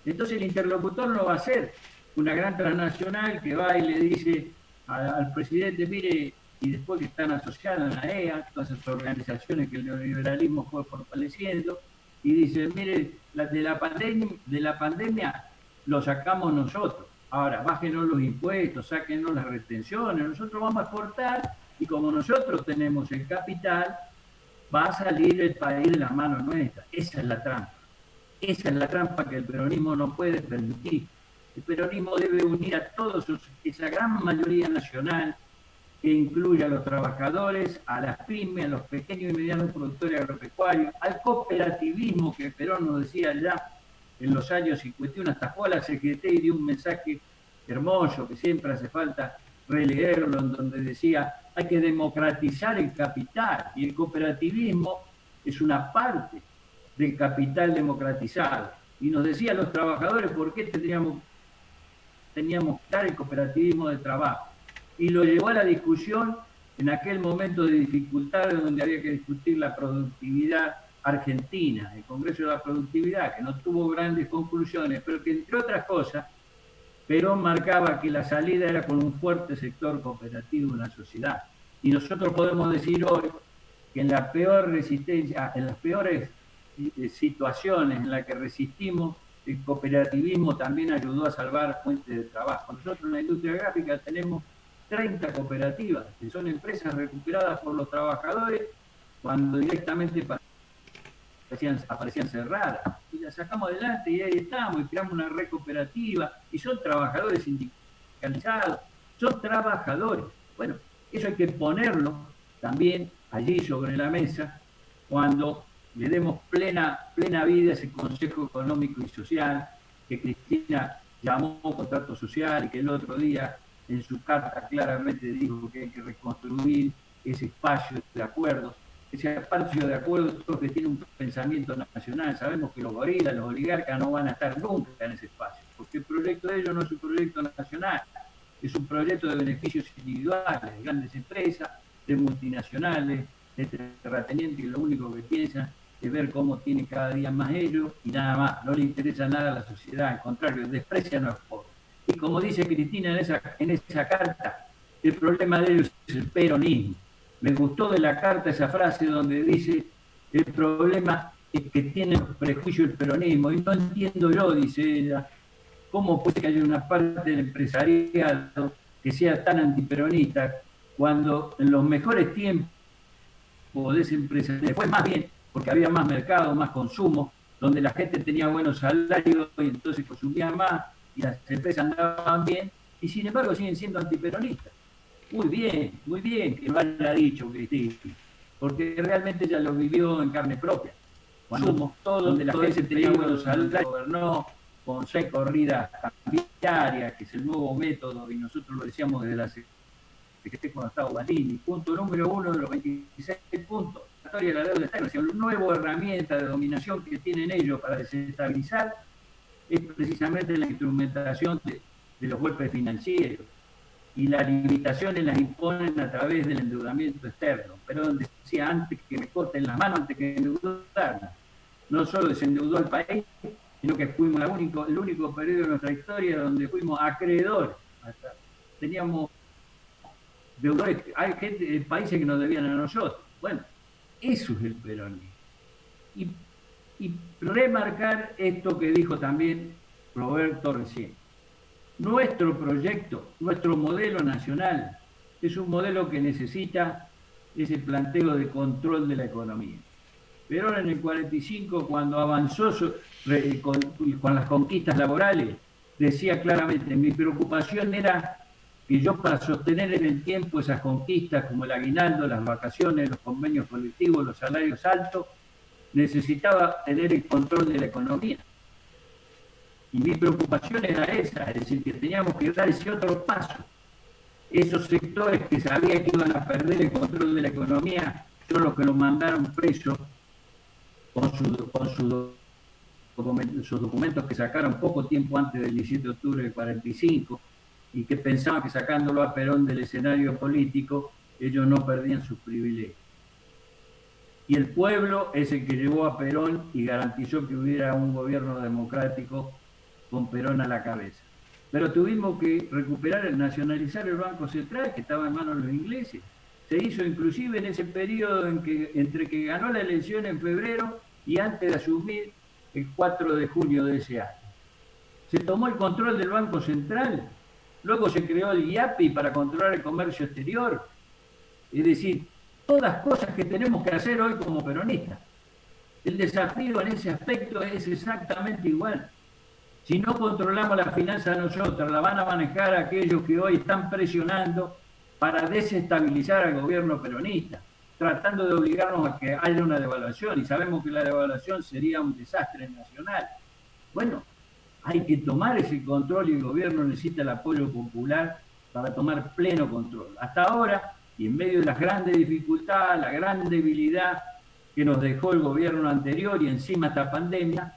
Entonces el interlocutor no va a ser una gran transnacional que va y le dice al presidente, mire, y después que están asociadas a la EA, todas esas organizaciones que el neoliberalismo fue fortaleciendo, y dice, mire, de la pandemia lo sacamos nosotros. Ahora, bájenos los impuestos, sáquenos las retenciones, nosotros vamos a exportar, y como nosotros tenemos el capital, va a salir el país de las manos nuestras. Esa es la trampa. Esa es la trampa que el peronismo no puede permitir. El peronismo debe unir a todos, esa gran mayoría nacional, que incluye a los trabajadores, a las pymes, a los pequeños y medianos productores agropecuarios, al cooperativismo que Perón nos decía ya en los años 51, atajó a la CGT y dio un mensaje hermoso que siempre hace falta releerlo, en donde decía hay que democratizar el capital, y el cooperativismo es una parte del capital democratizado. Y nos decía a los trabajadores por qué teníamos que dar el cooperativismo de trabajo. Y lo llevó a la discusión en aquel momento de dificultades donde había que discutir la productividad Argentina, el Congreso de la Productividad, que no tuvo grandes conclusiones, pero que entre otras cosas, Perón marcaba que la salida era con un fuerte sector cooperativo en la sociedad. Y nosotros podemos decir hoy que en la peor resistencia, en las peores situaciones en las que resistimos, el cooperativismo también ayudó a salvar fuentes de trabajo. Nosotros en la industria gráfica tenemos 30 cooperativas, que son empresas recuperadas por los trabajadores cuando directamente aparecían cerradas. Y las sacamos adelante y ahí estamos, y creamos una red cooperativa, y son trabajadores sindicalizados, son trabajadores. Bueno, eso hay que ponerlo también allí sobre la mesa cuando le demos plena vida a ese Consejo Económico y Social que Cristina llamó contrato social y que el otro día en su carta claramente dijo que hay que reconstruir ese espacio de acuerdo. Ese espacio de acuerdo que tiene un pensamiento nacional. Sabemos que los gorilas, los oligarcas no van a estar nunca en ese espacio, porque el proyecto de ellos no es un proyecto nacional, es un proyecto de beneficios individuales, de grandes empresas, de multinacionales, de terratenientes que lo único que piensan es ver cómo tienen cada día más ellos y nada más, no le interesa nada a la sociedad, al contrario, desprecian a los pobres. Y como dice Cristina en esa carta, el problema de ellos es el peronismo. Me gustó de la carta esa frase donde dice, el problema es que tiene prejuicio el peronismo, y no entiendo yo, dice ella, cómo puede que haya una parte del empresariado que sea tan antiperonista cuando en los mejores tiempos de esa empresa, después más bien, porque había más mercado, más consumo, donde la gente tenía buenos salarios y entonces consumía más y las empresas andaban bien, y sin embargo siguen siendo antiperonistas. Muy bien que lo haya dicho Cristina, porque realmente ella lo vivió en carne propia. Cuando donde la gente tenía buenos salarios, gobernó con 6 corridas cambiarias, que es el nuevo método, y nosotros lo decíamos desde la Secretaría cuando estaba Balini. Punto número 1 de los 26 puntos. La historia de la deuda externa, una nueva herramienta de dominación que tienen ellos para desestabilizar es precisamente la instrumentación de los golpes financieros. Y las limitaciones las imponen a través del endeudamiento externo. Pero decía, antes que me corten las manos, antes que endeudarme. No solo desendeudó al país, sino que fuimos el único periodo de nuestra historia donde fuimos acreedores. Teníamos deudores, hay gente, países que nos debían a nosotros. Bueno, eso es el peronismo. Y remarcar esto que dijo también Roberto recién. Nuestro proyecto, nuestro modelo nacional, es un modelo que necesita ese planteo de control de la economía. Perón en el 45, cuando avanzó con las conquistas laborales, decía claramente, mi preocupación era que yo para sostener en el tiempo esas conquistas como el aguinaldo, las vacaciones, los convenios colectivos, los salarios altos, necesitaba tener el control de la economía. Y mi preocupación era esa, es decir, que teníamos que dar ese otro paso. Esos sectores que sabían que iban a perder el control de la economía son los que los mandaron presos con sus documentos que sacaron poco tiempo antes del 17 de octubre del 45 y que pensaban que sacándolo a Perón del escenario político ellos no perdían sus privilegios. Y el pueblo es el que llevó a Perón y garantizó que hubiera un gobierno democrático con Perón a la cabeza. Pero tuvimos que recuperar, nacionalizar el Banco Central, que estaba en manos de los ingleses. Se hizo inclusive en ese periodo entre que ganó la elección en febrero y antes de asumir el 4 de junio de ese año. Se tomó el control del Banco Central, luego se creó el IAPI para controlar el comercio exterior. Es decir, todas cosas que tenemos que hacer hoy como peronistas. El desafío en ese aspecto es exactamente igual. Si no controlamos las finanzas nosotros, la van a manejar aquellos que hoy están presionando para desestabilizar al gobierno peronista, tratando de obligarnos a que haya una devaluación, y sabemos que la devaluación sería un desastre nacional. Bueno, hay que tomar ese control y el gobierno necesita el apoyo popular para tomar pleno control. Hasta ahora, y en medio de las grandes dificultades, la gran debilidad que nos dejó el gobierno anterior y encima esta pandemia,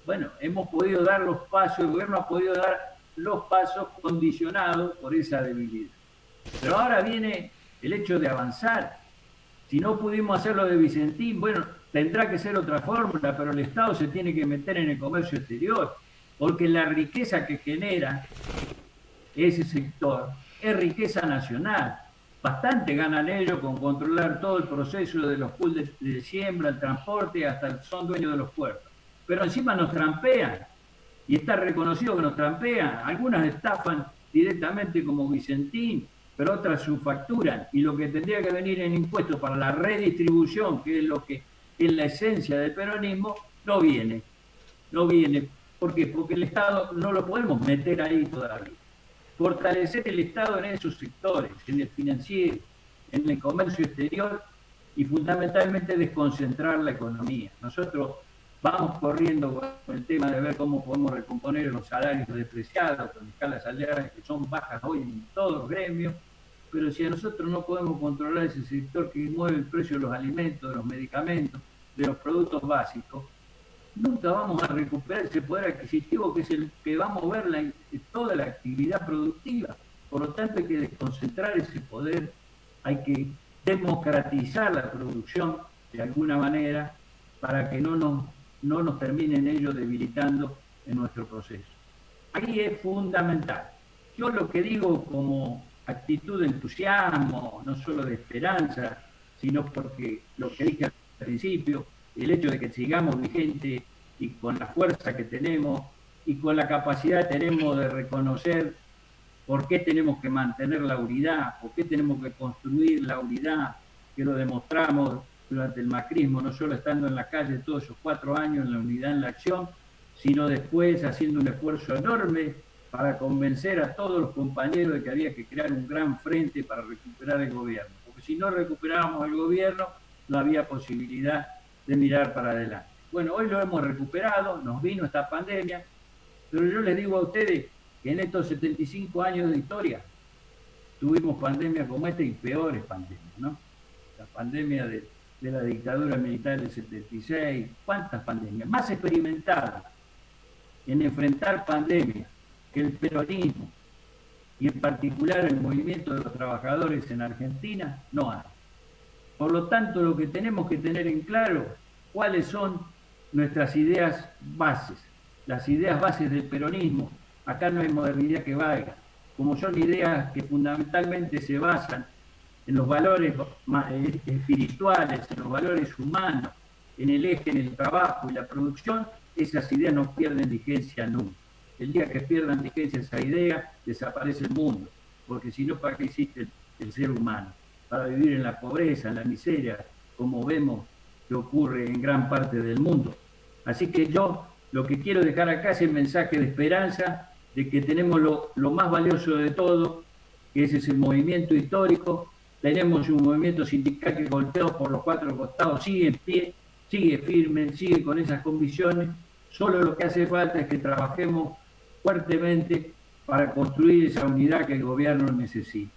bueno, hemos podido dar los pasos, el gobierno ha podido dar los pasos condicionados por esa debilidad. Pero ahora viene el hecho de avanzar. Si no pudimos hacer lo de Vicentín, bueno, Tendrá que ser otra fórmula, pero el Estado se tiene que meter en el comercio exterior, porque la riqueza que genera ese sector es riqueza nacional. Bastante ganan ellos con controlar todo el proceso de los pools de siembra, el transporte, hasta son dueños de los puertos. Pero encima nos trampean, y está reconocido que nos trampean. Algunas estafan directamente como Vicentín, pero otras subfacturan, y lo que tendría que venir en impuestos para la redistribución, que es lo que es la esencia del peronismo, no viene. No viene. ¿Por qué? Porque el Estado no lo podemos meter ahí todavía. Fortalecer el Estado en esos sectores, en el financiero, en el comercio exterior, y fundamentalmente desconcentrar la economía. Nosotros vamos corriendo con el tema de ver cómo podemos recomponer los salarios despreciados, con escalas salariales que son bajas hoy en todos los gremios, pero si a nosotros no podemos controlar ese sector que mueve el precio de los alimentos, de los medicamentos, de los productos básicos, nunca vamos a recuperar ese poder adquisitivo que es el que va a mover toda la actividad productiva. Por lo tanto, hay que desconcentrar ese poder, hay que democratizar la producción de alguna manera para que no nos terminen ellos debilitando en nuestro proceso. Ahí es fundamental. Yo lo que digo como actitud de entusiasmo, no solo de esperanza, sino porque lo que dije al principio, el hecho de que sigamos vigente y con la fuerza que tenemos y con la capacidad que tenemos de reconocer por qué tenemos que mantener la unidad, por qué tenemos que construir la unidad, que lo demostramos durante el macrismo, no solo estando en la calle todos esos 4 años en la unidad en la acción, sino después haciendo un esfuerzo enorme para convencer a todos los compañeros de que había que crear un gran frente para recuperar el gobierno, porque si no recuperábamos el gobierno no había posibilidad de mirar para adelante. Bueno, hoy lo hemos recuperado, nos vino esta pandemia, pero yo les digo a ustedes que en estos 75 años de historia tuvimos pandemias como esta y peores pandemias, ¿no? La pandemia de la dictadura militar del 76, ¿cuántas pandemias? Más experimentadas en enfrentar pandemias que el peronismo y en particular el movimiento de los trabajadores en Argentina no hay. Por lo tanto, lo que tenemos que tener en claro, cuáles son nuestras ideas bases, las ideas bases del peronismo. Acá no hay modernidad que valga, como son ideas que fundamentalmente se basan en los valores espirituales, en los valores humanos, en el eje, en el trabajo y la producción, esas ideas no pierden vigencia nunca. El día que pierdan vigencia esa idea, desaparece el mundo, porque si no, ¿para qué existe el ser humano? Para vivir en la pobreza, en la miseria, como vemos que ocurre en gran parte del mundo. Así que yo lo que quiero dejar acá es el mensaje de esperanza, de que tenemos lo más valioso de todo, que ese es el movimiento histórico. Tenemos un movimiento sindical que, golpeado por los 4 costados, sigue en pie, sigue firme, sigue con esas convicciones. Solo lo que hace falta es que trabajemos fuertemente para construir esa unidad que el gobierno necesita.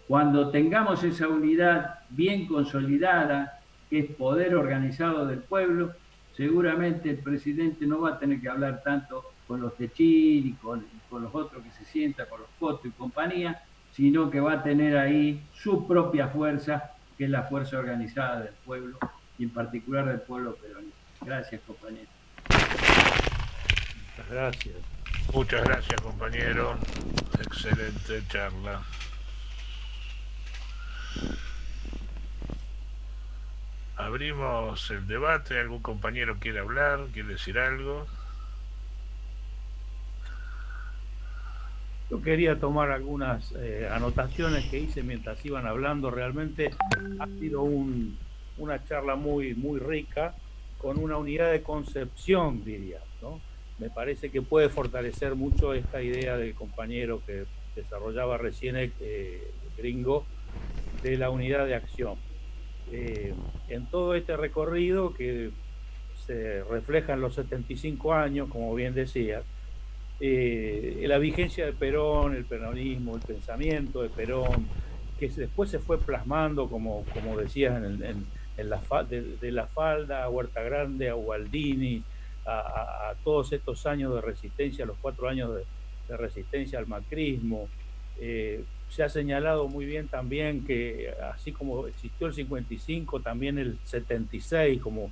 Cuando tengamos esa unidad bien consolidada, que es poder organizado del pueblo, seguramente el presidente no va a tener que hablar tanto con los Techín y con los otros que se sientan, con los Coto y compañía, sino que va a tener ahí su propia fuerza, que es la fuerza organizada del pueblo, y en particular del pueblo peronista. Gracias, compañero. Muchas gracias. Muchas gracias, compañero. Excelente charla. Abrimos el debate. ¿Algún compañero quiere hablar? ¿Quiere decir algo? Yo quería tomar algunas anotaciones que hice mientras iban hablando. Realmente ha sido una charla muy, muy rica, con una unidad de concepción, diría, ¿no? Me parece que puede fortalecer mucho esta idea del compañero que desarrollaba recién el gringo, de la unidad de acción. En todo este recorrido que se refleja en los 75 años, como bien decía, la vigencia de Perón, el peronismo, el pensamiento de Perón, que después se fue plasmando, como decías, de la Falda a Huerta Grande, a Ubaldini, a todos estos años de resistencia, los 4 años de resistencia al macrismo, se ha señalado muy bien también que así como existió el 55, también el 76 como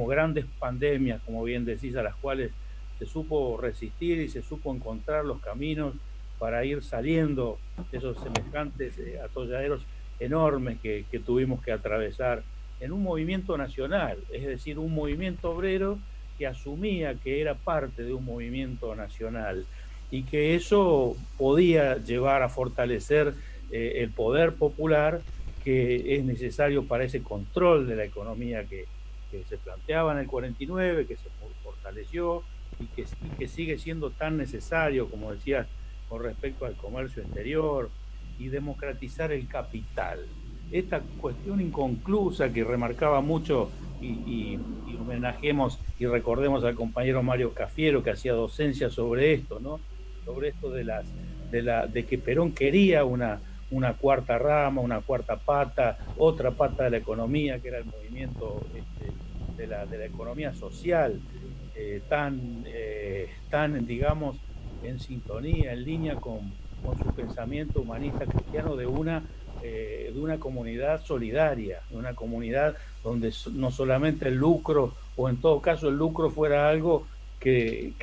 grandes pandemias, como bien decís, a las cuales se supo resistir y se supo encontrar los caminos para ir saliendo de esos semejantes atolladeros enormes que tuvimos que atravesar en un movimiento nacional, es decir, un movimiento obrero que asumía que era parte de un movimiento nacional y que eso podía llevar a fortalecer el poder popular que es necesario para ese control de la economía que se planteaba en el 49, que se fortaleció y que sigue siendo tan necesario, como decías, con respecto al comercio exterior y democratizar el capital. Esta cuestión inconclusa que remarcaba mucho y homenajemos y recordemos al compañero Mario Cafiero, que hacía docencia sobre esto, ¿no? Sobre esto de que Perón quería una cuarta rama, una cuarta pata, otra pata de la economía, que era el movimiento de la economía social, tan, digamos, en sintonía, en línea con su pensamiento humanista cristiano de una comunidad solidaria, de una comunidad donde no solamente el lucro, o en todo caso el lucro fuera algo que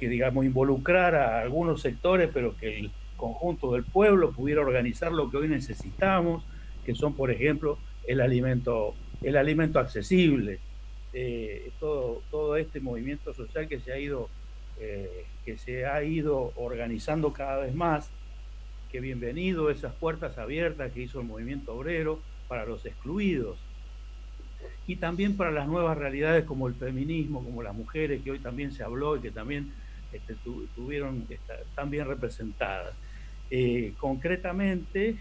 digamos, involucrara a algunos sectores, pero que el conjunto del pueblo pudiera organizar lo que hoy necesitamos, que son, por ejemplo, el alimento accesible, todo este movimiento social que se ha ido organizando cada vez más. Que bienvenido esas puertas abiertas que hizo el movimiento obrero para los excluidos y también para las nuevas realidades como el feminismo, como las mujeres, que hoy también se habló y que también están bien representadas. Concretamente,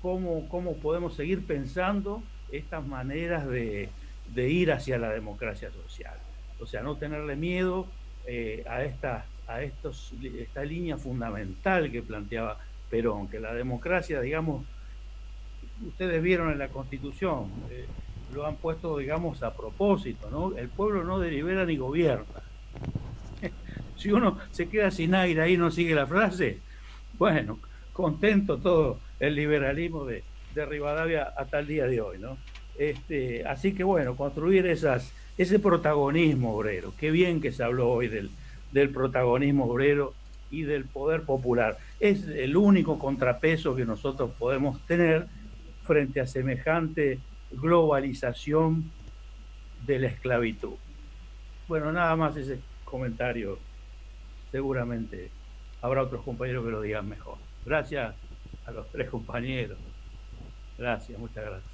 ¿cómo podemos seguir pensando estas maneras de ir hacia la democracia social? O sea, no tenerle miedo a esta línea fundamental que planteaba Perón, que la democracia, digamos, ustedes vieron en la Constitución, lo han puesto, digamos, a propósito, ¿no? El pueblo no delibera ni gobierna. Si uno se queda sin aire ahí, no sigue la frase, bueno, contento todo el liberalismo de Rivadavia hasta el día de hoy, ¿no? Así que bueno, construir ese protagonismo obrero. Qué bien que se habló hoy del protagonismo obrero y del poder popular. Es el único contrapeso que nosotros podemos tener frente a semejante globalización de la esclavitud. Bueno, nada más ese comentario. Seguramente habrá otros compañeros que lo digan mejor. Gracias a los tres compañeros. Gracias, muchas gracias.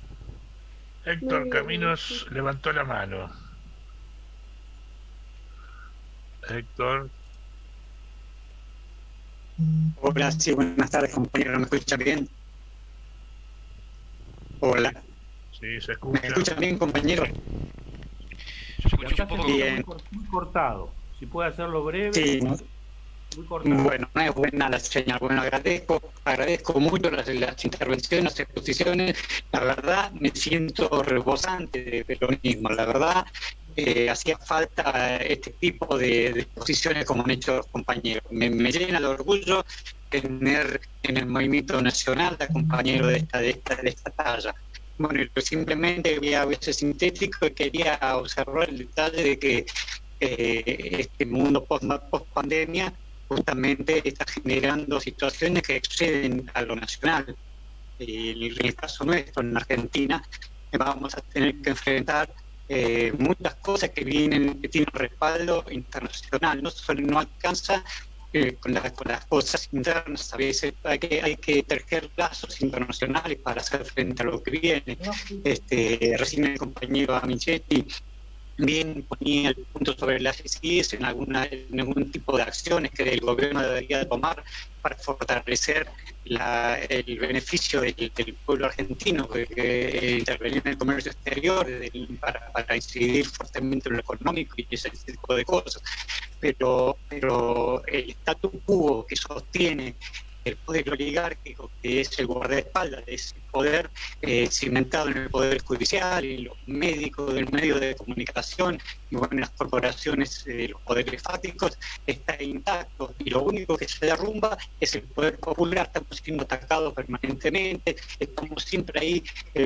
Héctor Caminos levantó la mano. Héctor. Hola, sí, buenas tardes, compañero. ¿Me escuchan bien? Hola. Sí, se escucha. ¿Me escuchan bien, compañero? Se escucha un poco bien. Muy cortado. Si puede hacerlo breve. Sí. Muy cortado. Bueno, no es buena la señal. Bueno, agradezco mucho las intervenciones, las exposiciones. La verdad, me siento rebosante de peronismo. La verdad, hacía falta este tipo de exposiciones como han hecho los compañeros. Me llena de orgullo tener en el movimiento nacional a compañeros de esta talla. Bueno, y simplemente voy a ser sintético y quería observar el detalle de que este mundo post-pandemia justamente está generando situaciones que exceden a lo nacional. En el caso nuestro, en Argentina, vamos a tener que enfrentar muchas cosas que tienen respaldo internacional. No alcanza con las cosas internas. A veces hay que tejer lazos internacionales para hacer frente a lo que viene. Recién el compañero Amichetti bien ponía el punto sobre las ICIs en algún tipo de acciones que el gobierno debería tomar para fortalecer el beneficio del pueblo argentino, que intervenir en el comercio exterior para incidir fuertemente en lo económico y ese tipo de cosas. Pero el status quo que sostiene el poder oligárquico, que es el guardaespaldas de ese poder cimentado en el poder judicial, y los médicos del medio de comunicación, y bueno, las corporaciones, los poderes fácticos, está intacto, y lo único que se derrumba es el poder popular. Estamos siendo atacados permanentemente, estamos siempre ahí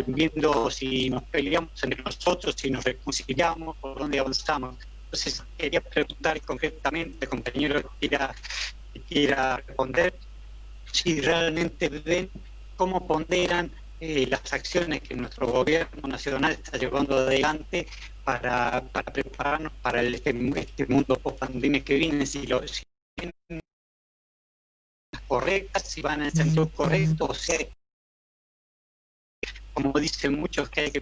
viendo si nos peleamos entre nosotros, si nos reconciliamos, por dónde avanzamos. Entonces quería preguntar concretamente, compañero, que quiera responder, si realmente ven cómo ponderan las acciones que nuestro gobierno nacional está llevando adelante para prepararnos para este mundo post-pandemia que viene, si vienen correctas, si van en el sentido correcto, o sea, como dicen muchos, que hay que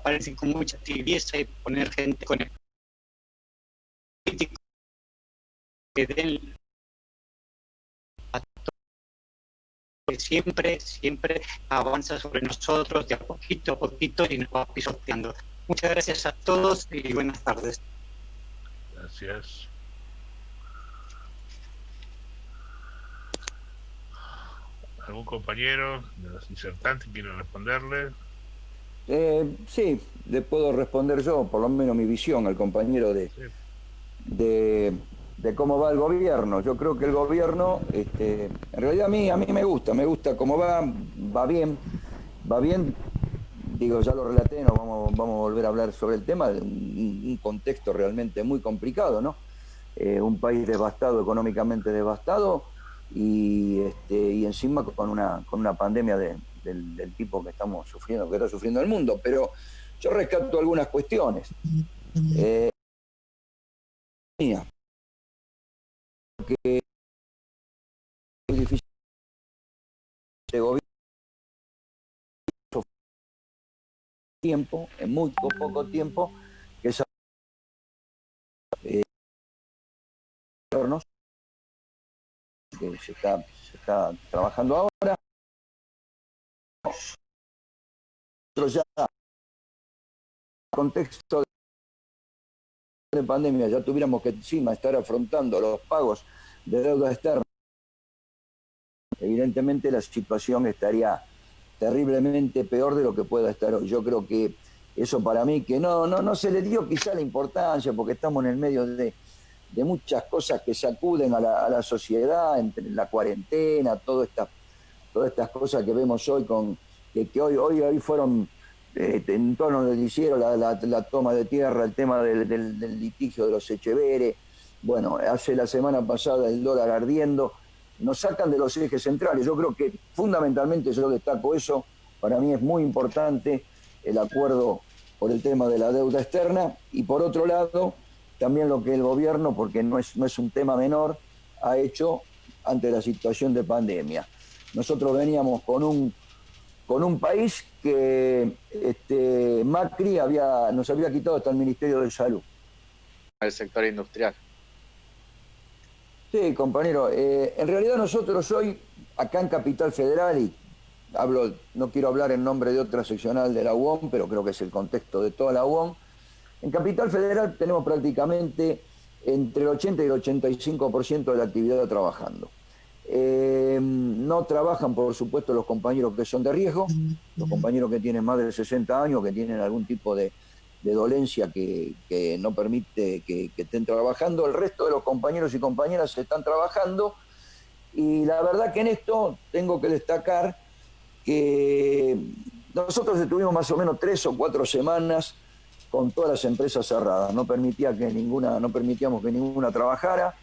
parecen con mucha tibieza y poner gente con el político que den que siempre avanza sobre nosotros de a poquito y nos va pisoteando. Muchas gracias a todos y buenas tardes. Gracias. ¿Algún compañero de los insertantes quiere responderle? Sí, le puedo responder yo, por lo menos mi visión, al compañero de cómo va el gobierno. Yo creo que el gobierno, en realidad a mí me gusta cómo va bien, digo, ya lo relaté, no vamos a volver a hablar sobre el tema, de un contexto realmente muy complicado, ¿no? Un país devastado, económicamente devastado, y encima con una pandemia del tipo que estamos sufriendo, que está sufriendo el mundo. Pero yo rescato algunas cuestiones. Que es muy difícil de gobierno en muy poco tiempo, que esa que se está trabajando ahora. Nosotros ya en contexto de pandemia ya tuviéramos que encima estar afrontando los pagos de deuda externa, evidentemente la situación estaría terriblemente peor de lo que pueda estar hoy. Yo creo que eso, para mí, que no se le dio quizá la importancia, porque estamos en el medio de muchas cosas que sacuden a la sociedad, entre la cuarentena, todas estas cosas que vemos hoy, que hoy fueron en torno del noticiero, la toma de tierra, el tema del litigio de los Echeveres. Bueno, hace la semana pasada el dólar ardiendo, nos sacan de los ejes centrales. Yo creo que fundamentalmente, yo destaco eso, para mí es muy importante el acuerdo por el tema de la deuda externa, y por otro lado también lo que el gobierno, porque no es un tema menor, ha hecho ante la situación de pandemia. Nosotros veníamos con un país que Macri nos había quitado hasta el Ministerio de Salud. El sector industrial. Sí, compañero. En realidad nosotros hoy, acá en Capital Federal, y no quiero hablar en nombre de otra seccional de la UOM, pero creo que es el contexto de toda la UOM, en Capital Federal tenemos prácticamente entre el 80 y el 85% de la actividad trabajando. No trabajan, por supuesto, los compañeros que son de riesgo, los compañeros que tienen más de 60 años, que tienen algún tipo de dolencia que no permite que estén trabajando. El resto de los compañeros y compañeras están trabajando, y la verdad que en esto tengo que destacar que nosotros estuvimos más o menos 3 o 4 semanas con todas las empresas cerradas, no permitíamos que ninguna trabajara,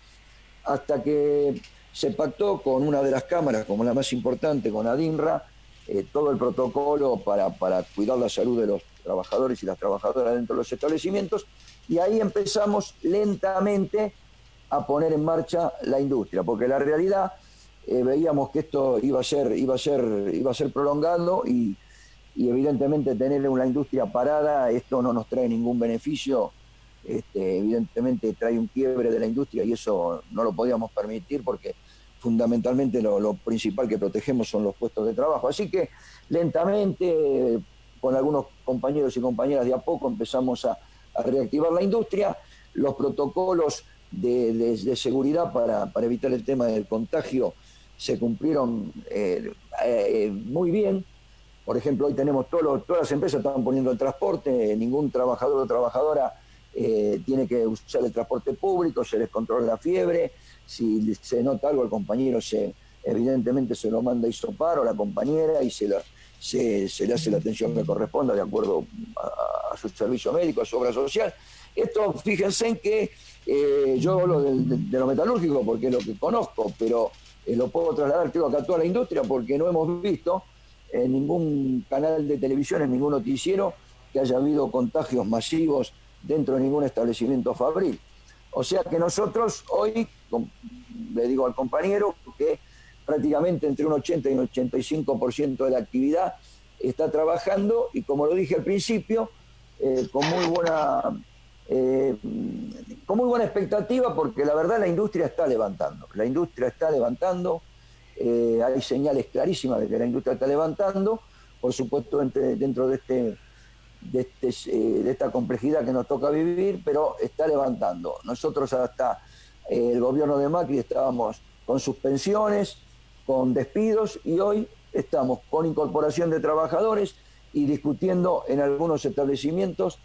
hasta que se pactó con una de las cámaras, como la más importante, con ADINRA, todo el protocolo para cuidar la salud de los trabajadores y las trabajadoras dentro de los establecimientos, y ahí empezamos lentamente a poner en marcha la industria, porque la realidad veíamos que esto iba a ser prolongado, y evidentemente tener una industria parada, esto no nos trae ningún beneficio. Evidentemente trae un quiebre de la industria, y eso no lo podíamos permitir, porque fundamentalmente lo principal que protegemos son los puestos de trabajo. Así que lentamente, con algunos compañeros y compañeras, de a poco empezamos a reactivar la industria. Los protocolos de seguridad para evitar el tema del contagio se cumplieron muy bien. Por ejemplo, hoy tenemos todas las empresas están poniendo el transporte, ningún trabajador o trabajadora tiene que usar el transporte público, se les controla la fiebre, si se nota algo el compañero evidentemente se lo manda a hisopar o la compañera y se le hace la atención que corresponda de acuerdo a su servicio médico, a su obra social. Esto, fíjense en que yo hablo de lo metalúrgico porque es lo que conozco, pero lo puedo trasladar creo que a toda la industria porque no hemos visto en ningún canal de televisión, en ningún noticiero, que haya habido contagios masivos dentro de ningún establecimiento fabril. O sea que nosotros hoy, le digo al compañero, que prácticamente entre un 80 y un 85% de la actividad está trabajando y como lo dije al principio, con muy buena expectativa porque la verdad la industria está levantando, hay señales clarísimas de que la industria está levantando, por supuesto dentro de esta complejidad que nos toca vivir, pero está levantando. Nosotros hasta el gobierno de Macri estábamos con suspensiones, con despidos y hoy estamos con incorporación de trabajadores y discutiendo en algunos establecimientos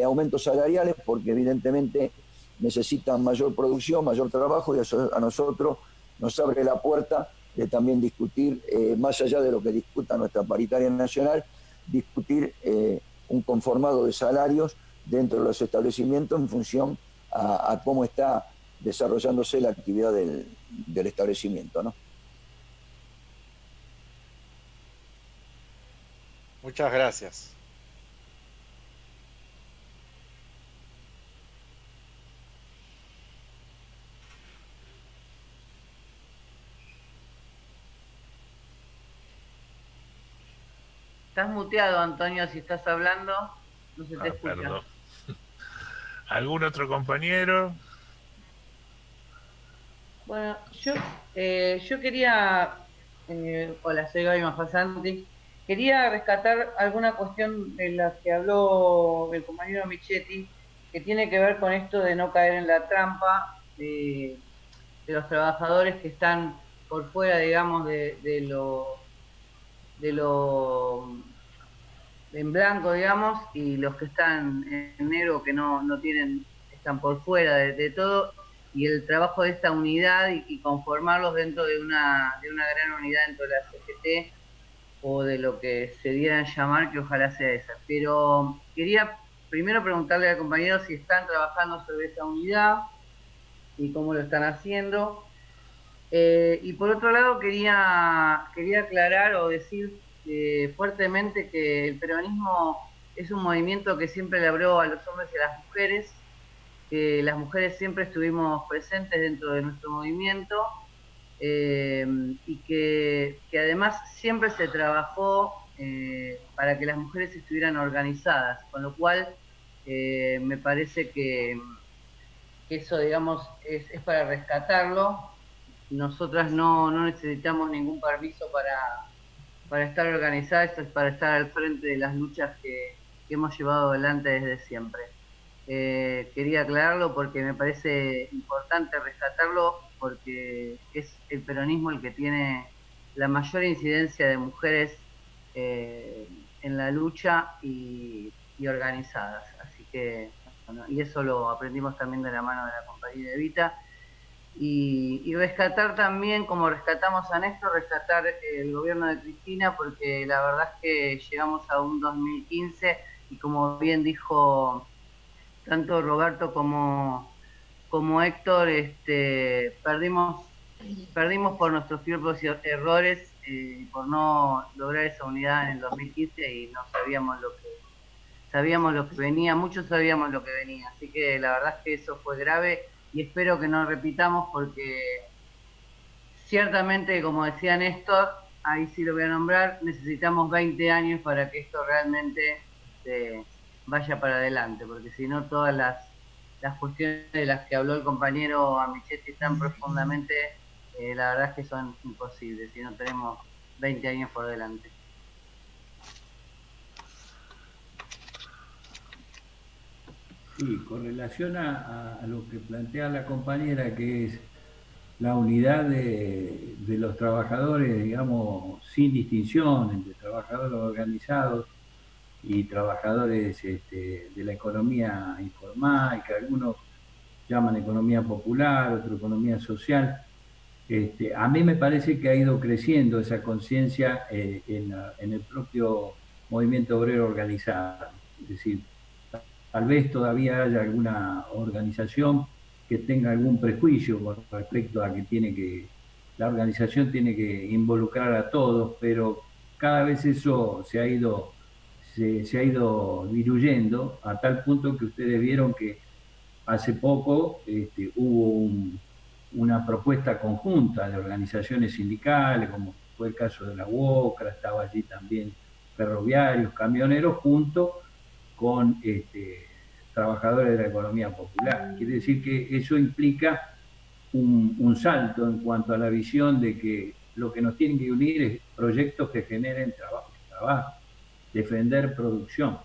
aumentos salariales porque evidentemente necesitan mayor producción, mayor trabajo y eso a nosotros nos abre la puerta de también discutir, más allá de lo que discuta nuestra paritaria nacional, discutir un conformado de salarios dentro de los establecimientos en función a cómo está desarrollándose la actividad del establecimiento, ¿no? Muchas gracias. Estás muteado, Antonio, si estás hablando, no se te escucha. Perdón. ¿Algún otro compañero? Bueno, yo quería, hola, soy Gaby Mafasanti, quería rescatar alguna cuestión de la que habló el compañero Michetti, que tiene que ver con esto de no caer en la trampa de los trabajadores que están por fuera, digamos, de lo en blanco, digamos, y los que están en negro que no tienen, están por fuera de todo, y el trabajo de esta unidad y conformarlos dentro de una gran unidad dentro de la CGT o de lo que se dieran llamar, que ojalá sea esa. Pero quería primero preguntarle al compañero si están trabajando sobre esa unidad y cómo lo están haciendo. Y por otro lado quería aclarar o decir fuertemente que el peronismo es un movimiento que siempre le abrió a los hombres y a las mujeres, que las mujeres siempre estuvimos presentes dentro de nuestro movimiento y que además siempre se trabajó para que las mujeres estuvieran organizadas, con lo cual me parece que eso, digamos, es para rescatarlo. Nosotras no necesitamos ningún permiso para estar organizadas, esto es para estar al frente de las luchas que hemos llevado adelante desde siempre. Quería aclararlo porque me parece importante rescatarlo, porque es el peronismo el que tiene la mayor incidencia de mujeres en la lucha y organizadas. Así que, bueno, y eso lo aprendimos también de la mano de la compañía Evita. Y rescatar también, como rescatamos a Néstor, rescatar el gobierno de Cristina, porque la verdad es que llegamos a un 2015 y como bien dijo tanto Roberto como Héctor, perdimos por nuestros propios errores, por no lograr esa unidad en el 2015 y no sabíamos lo que venía, muchos sabíamos lo que venía, así que la verdad es que eso fue grave y espero que no repitamos porque ciertamente, como decía Néstor, ahí sí lo voy a nombrar, necesitamos 20 años para que esto realmente vaya para adelante, porque si no todas las cuestiones de las que habló el compañero Amichetti tan profundamente, la verdad es que son imposibles, si no tenemos 20 años por delante. Sí, con relación a lo que plantea la compañera, que es la unidad de los trabajadores, digamos, sin distinción entre trabajadores organizados y trabajadores de la economía informal, que algunos llaman economía popular, otro economía social. A mí me parece que ha ido creciendo esa conciencia en el propio movimiento obrero organizado. Es decir, tal vez todavía haya alguna organización que tenga algún prejuicio con respecto a que la organización tiene que involucrar a todos, pero cada vez eso se ha ido diluyendo a tal punto que ustedes vieron que hace poco hubo una propuesta conjunta de organizaciones sindicales, como fue el caso de la UOCRA, estaba allí también ferroviarios, camioneros, junto con trabajadores de la economía popular. Quiere decir que eso implica un salto en cuanto a la visión de que lo que nos tienen que unir es proyectos que generen trabajo, defender producción.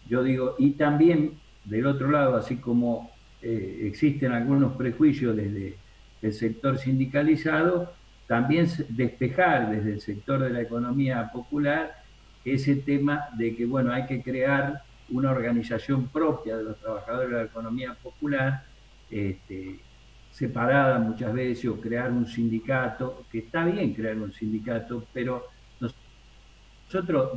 Yo digo, y también del otro lado, así como existen algunos prejuicios desde el sector sindicalizado, también despejar desde el sector de la economía popular ese tema de que, bueno, hay que crear una organización propia de los trabajadores de la economía popular, separada muchas veces, o crear un sindicato, que está bien crear un sindicato, pero nosotros,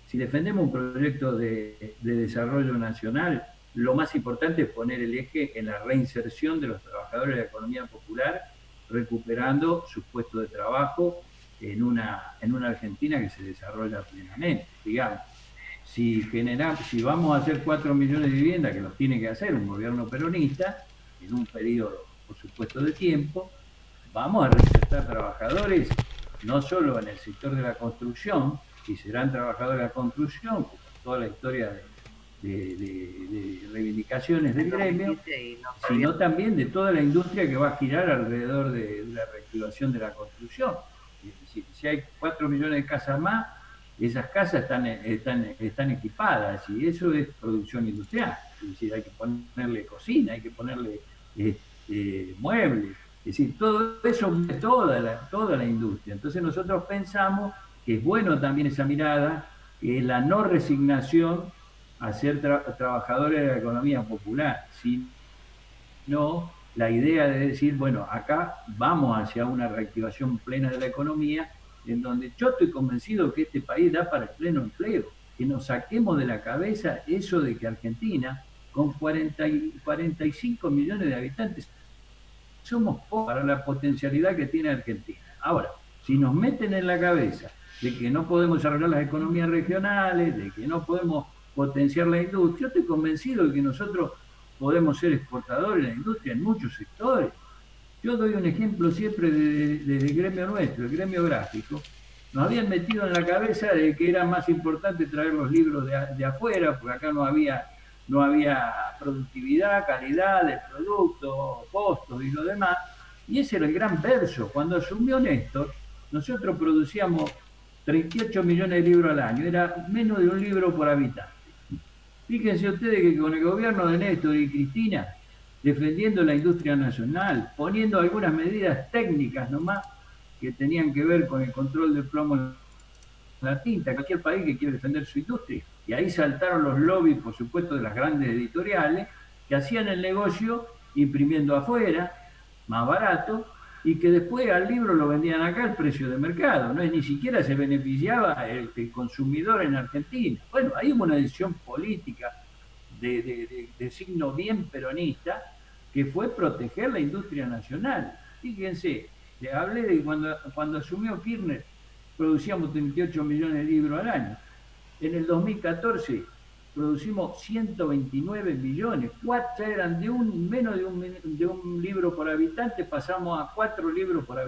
si defendemos un proyecto de desarrollo nacional, lo más importante es poner el eje en la reinserción de los trabajadores de la economía popular, recuperando sus puestos de trabajo en una Argentina que se desarrolla plenamente. Digamos, si vamos a hacer 4 millones de viviendas, que los tiene que hacer un gobierno peronista, en un periodo, por supuesto, de tiempo, vamos a reinsertar trabajadores, no solo en el sector de la construcción, y serán trabajadores de la construcción, con toda la historia de reivindicaciones del gremio, sino también de toda la industria que va a girar alrededor de la reactivación de la construcción. Es decir, si hay 4 millones de casas más, esas casas están equipadas, y eso es producción industrial. Es decir, hay que ponerle cocina, hay que ponerle muebles, es decir, todo eso es toda la industria. Entonces nosotros pensamos que es bueno también esa mirada, que es la no resignación a ser trabajadores de la economía popular, sino la idea de decir, bueno, acá vamos hacia una reactivación plena de la economía, en donde yo estoy convencido que este país da para el pleno empleo, que nos saquemos de la cabeza eso de que Argentina, con 45 millones de habitantes, somos pocos para la potencialidad que tiene Argentina. Ahora, si nos meten en la cabeza de que no podemos desarrollar las economías regionales, de que no podemos potenciar la industria, yo estoy convencido de que nosotros podemos ser exportadores de la industria en muchos sectores. Yo doy un ejemplo siempre desde el gremio nuestro, el gremio gráfico. Nos habían metido en la cabeza de que era más importante traer los libros de afuera, porque acá no había productividad, calidad del producto, costos y lo demás. Y ese era el gran verso. Cuando asumió Néstor, nosotros producíamos 38 millones de libros al año, era menos de un libro por habitante. Fíjense ustedes que con el gobierno de Néstor y Cristina, defendiendo la industria nacional, poniendo algunas medidas técnicas nomás que tenían que ver con el control del plomo en la tinta, cualquier país que quiere defender su industria. Y ahí saltaron los lobbies, por supuesto, de las grandes editoriales, que hacían el negocio imprimiendo afuera, más barato, y que después al libro lo vendían acá al precio de mercado, no es ni siquiera se beneficiaba el consumidor en Argentina. Bueno, ahí hubo una decisión política de signo bien peronista, que fue proteger la industria nacional. Fíjense, le hablé de cuando asumió Kirchner, producíamos 38 millones de libros al año. En el 2014 producimos 129 millones, eran menos de un libro por habitante, pasamos a 4 libros por habitante.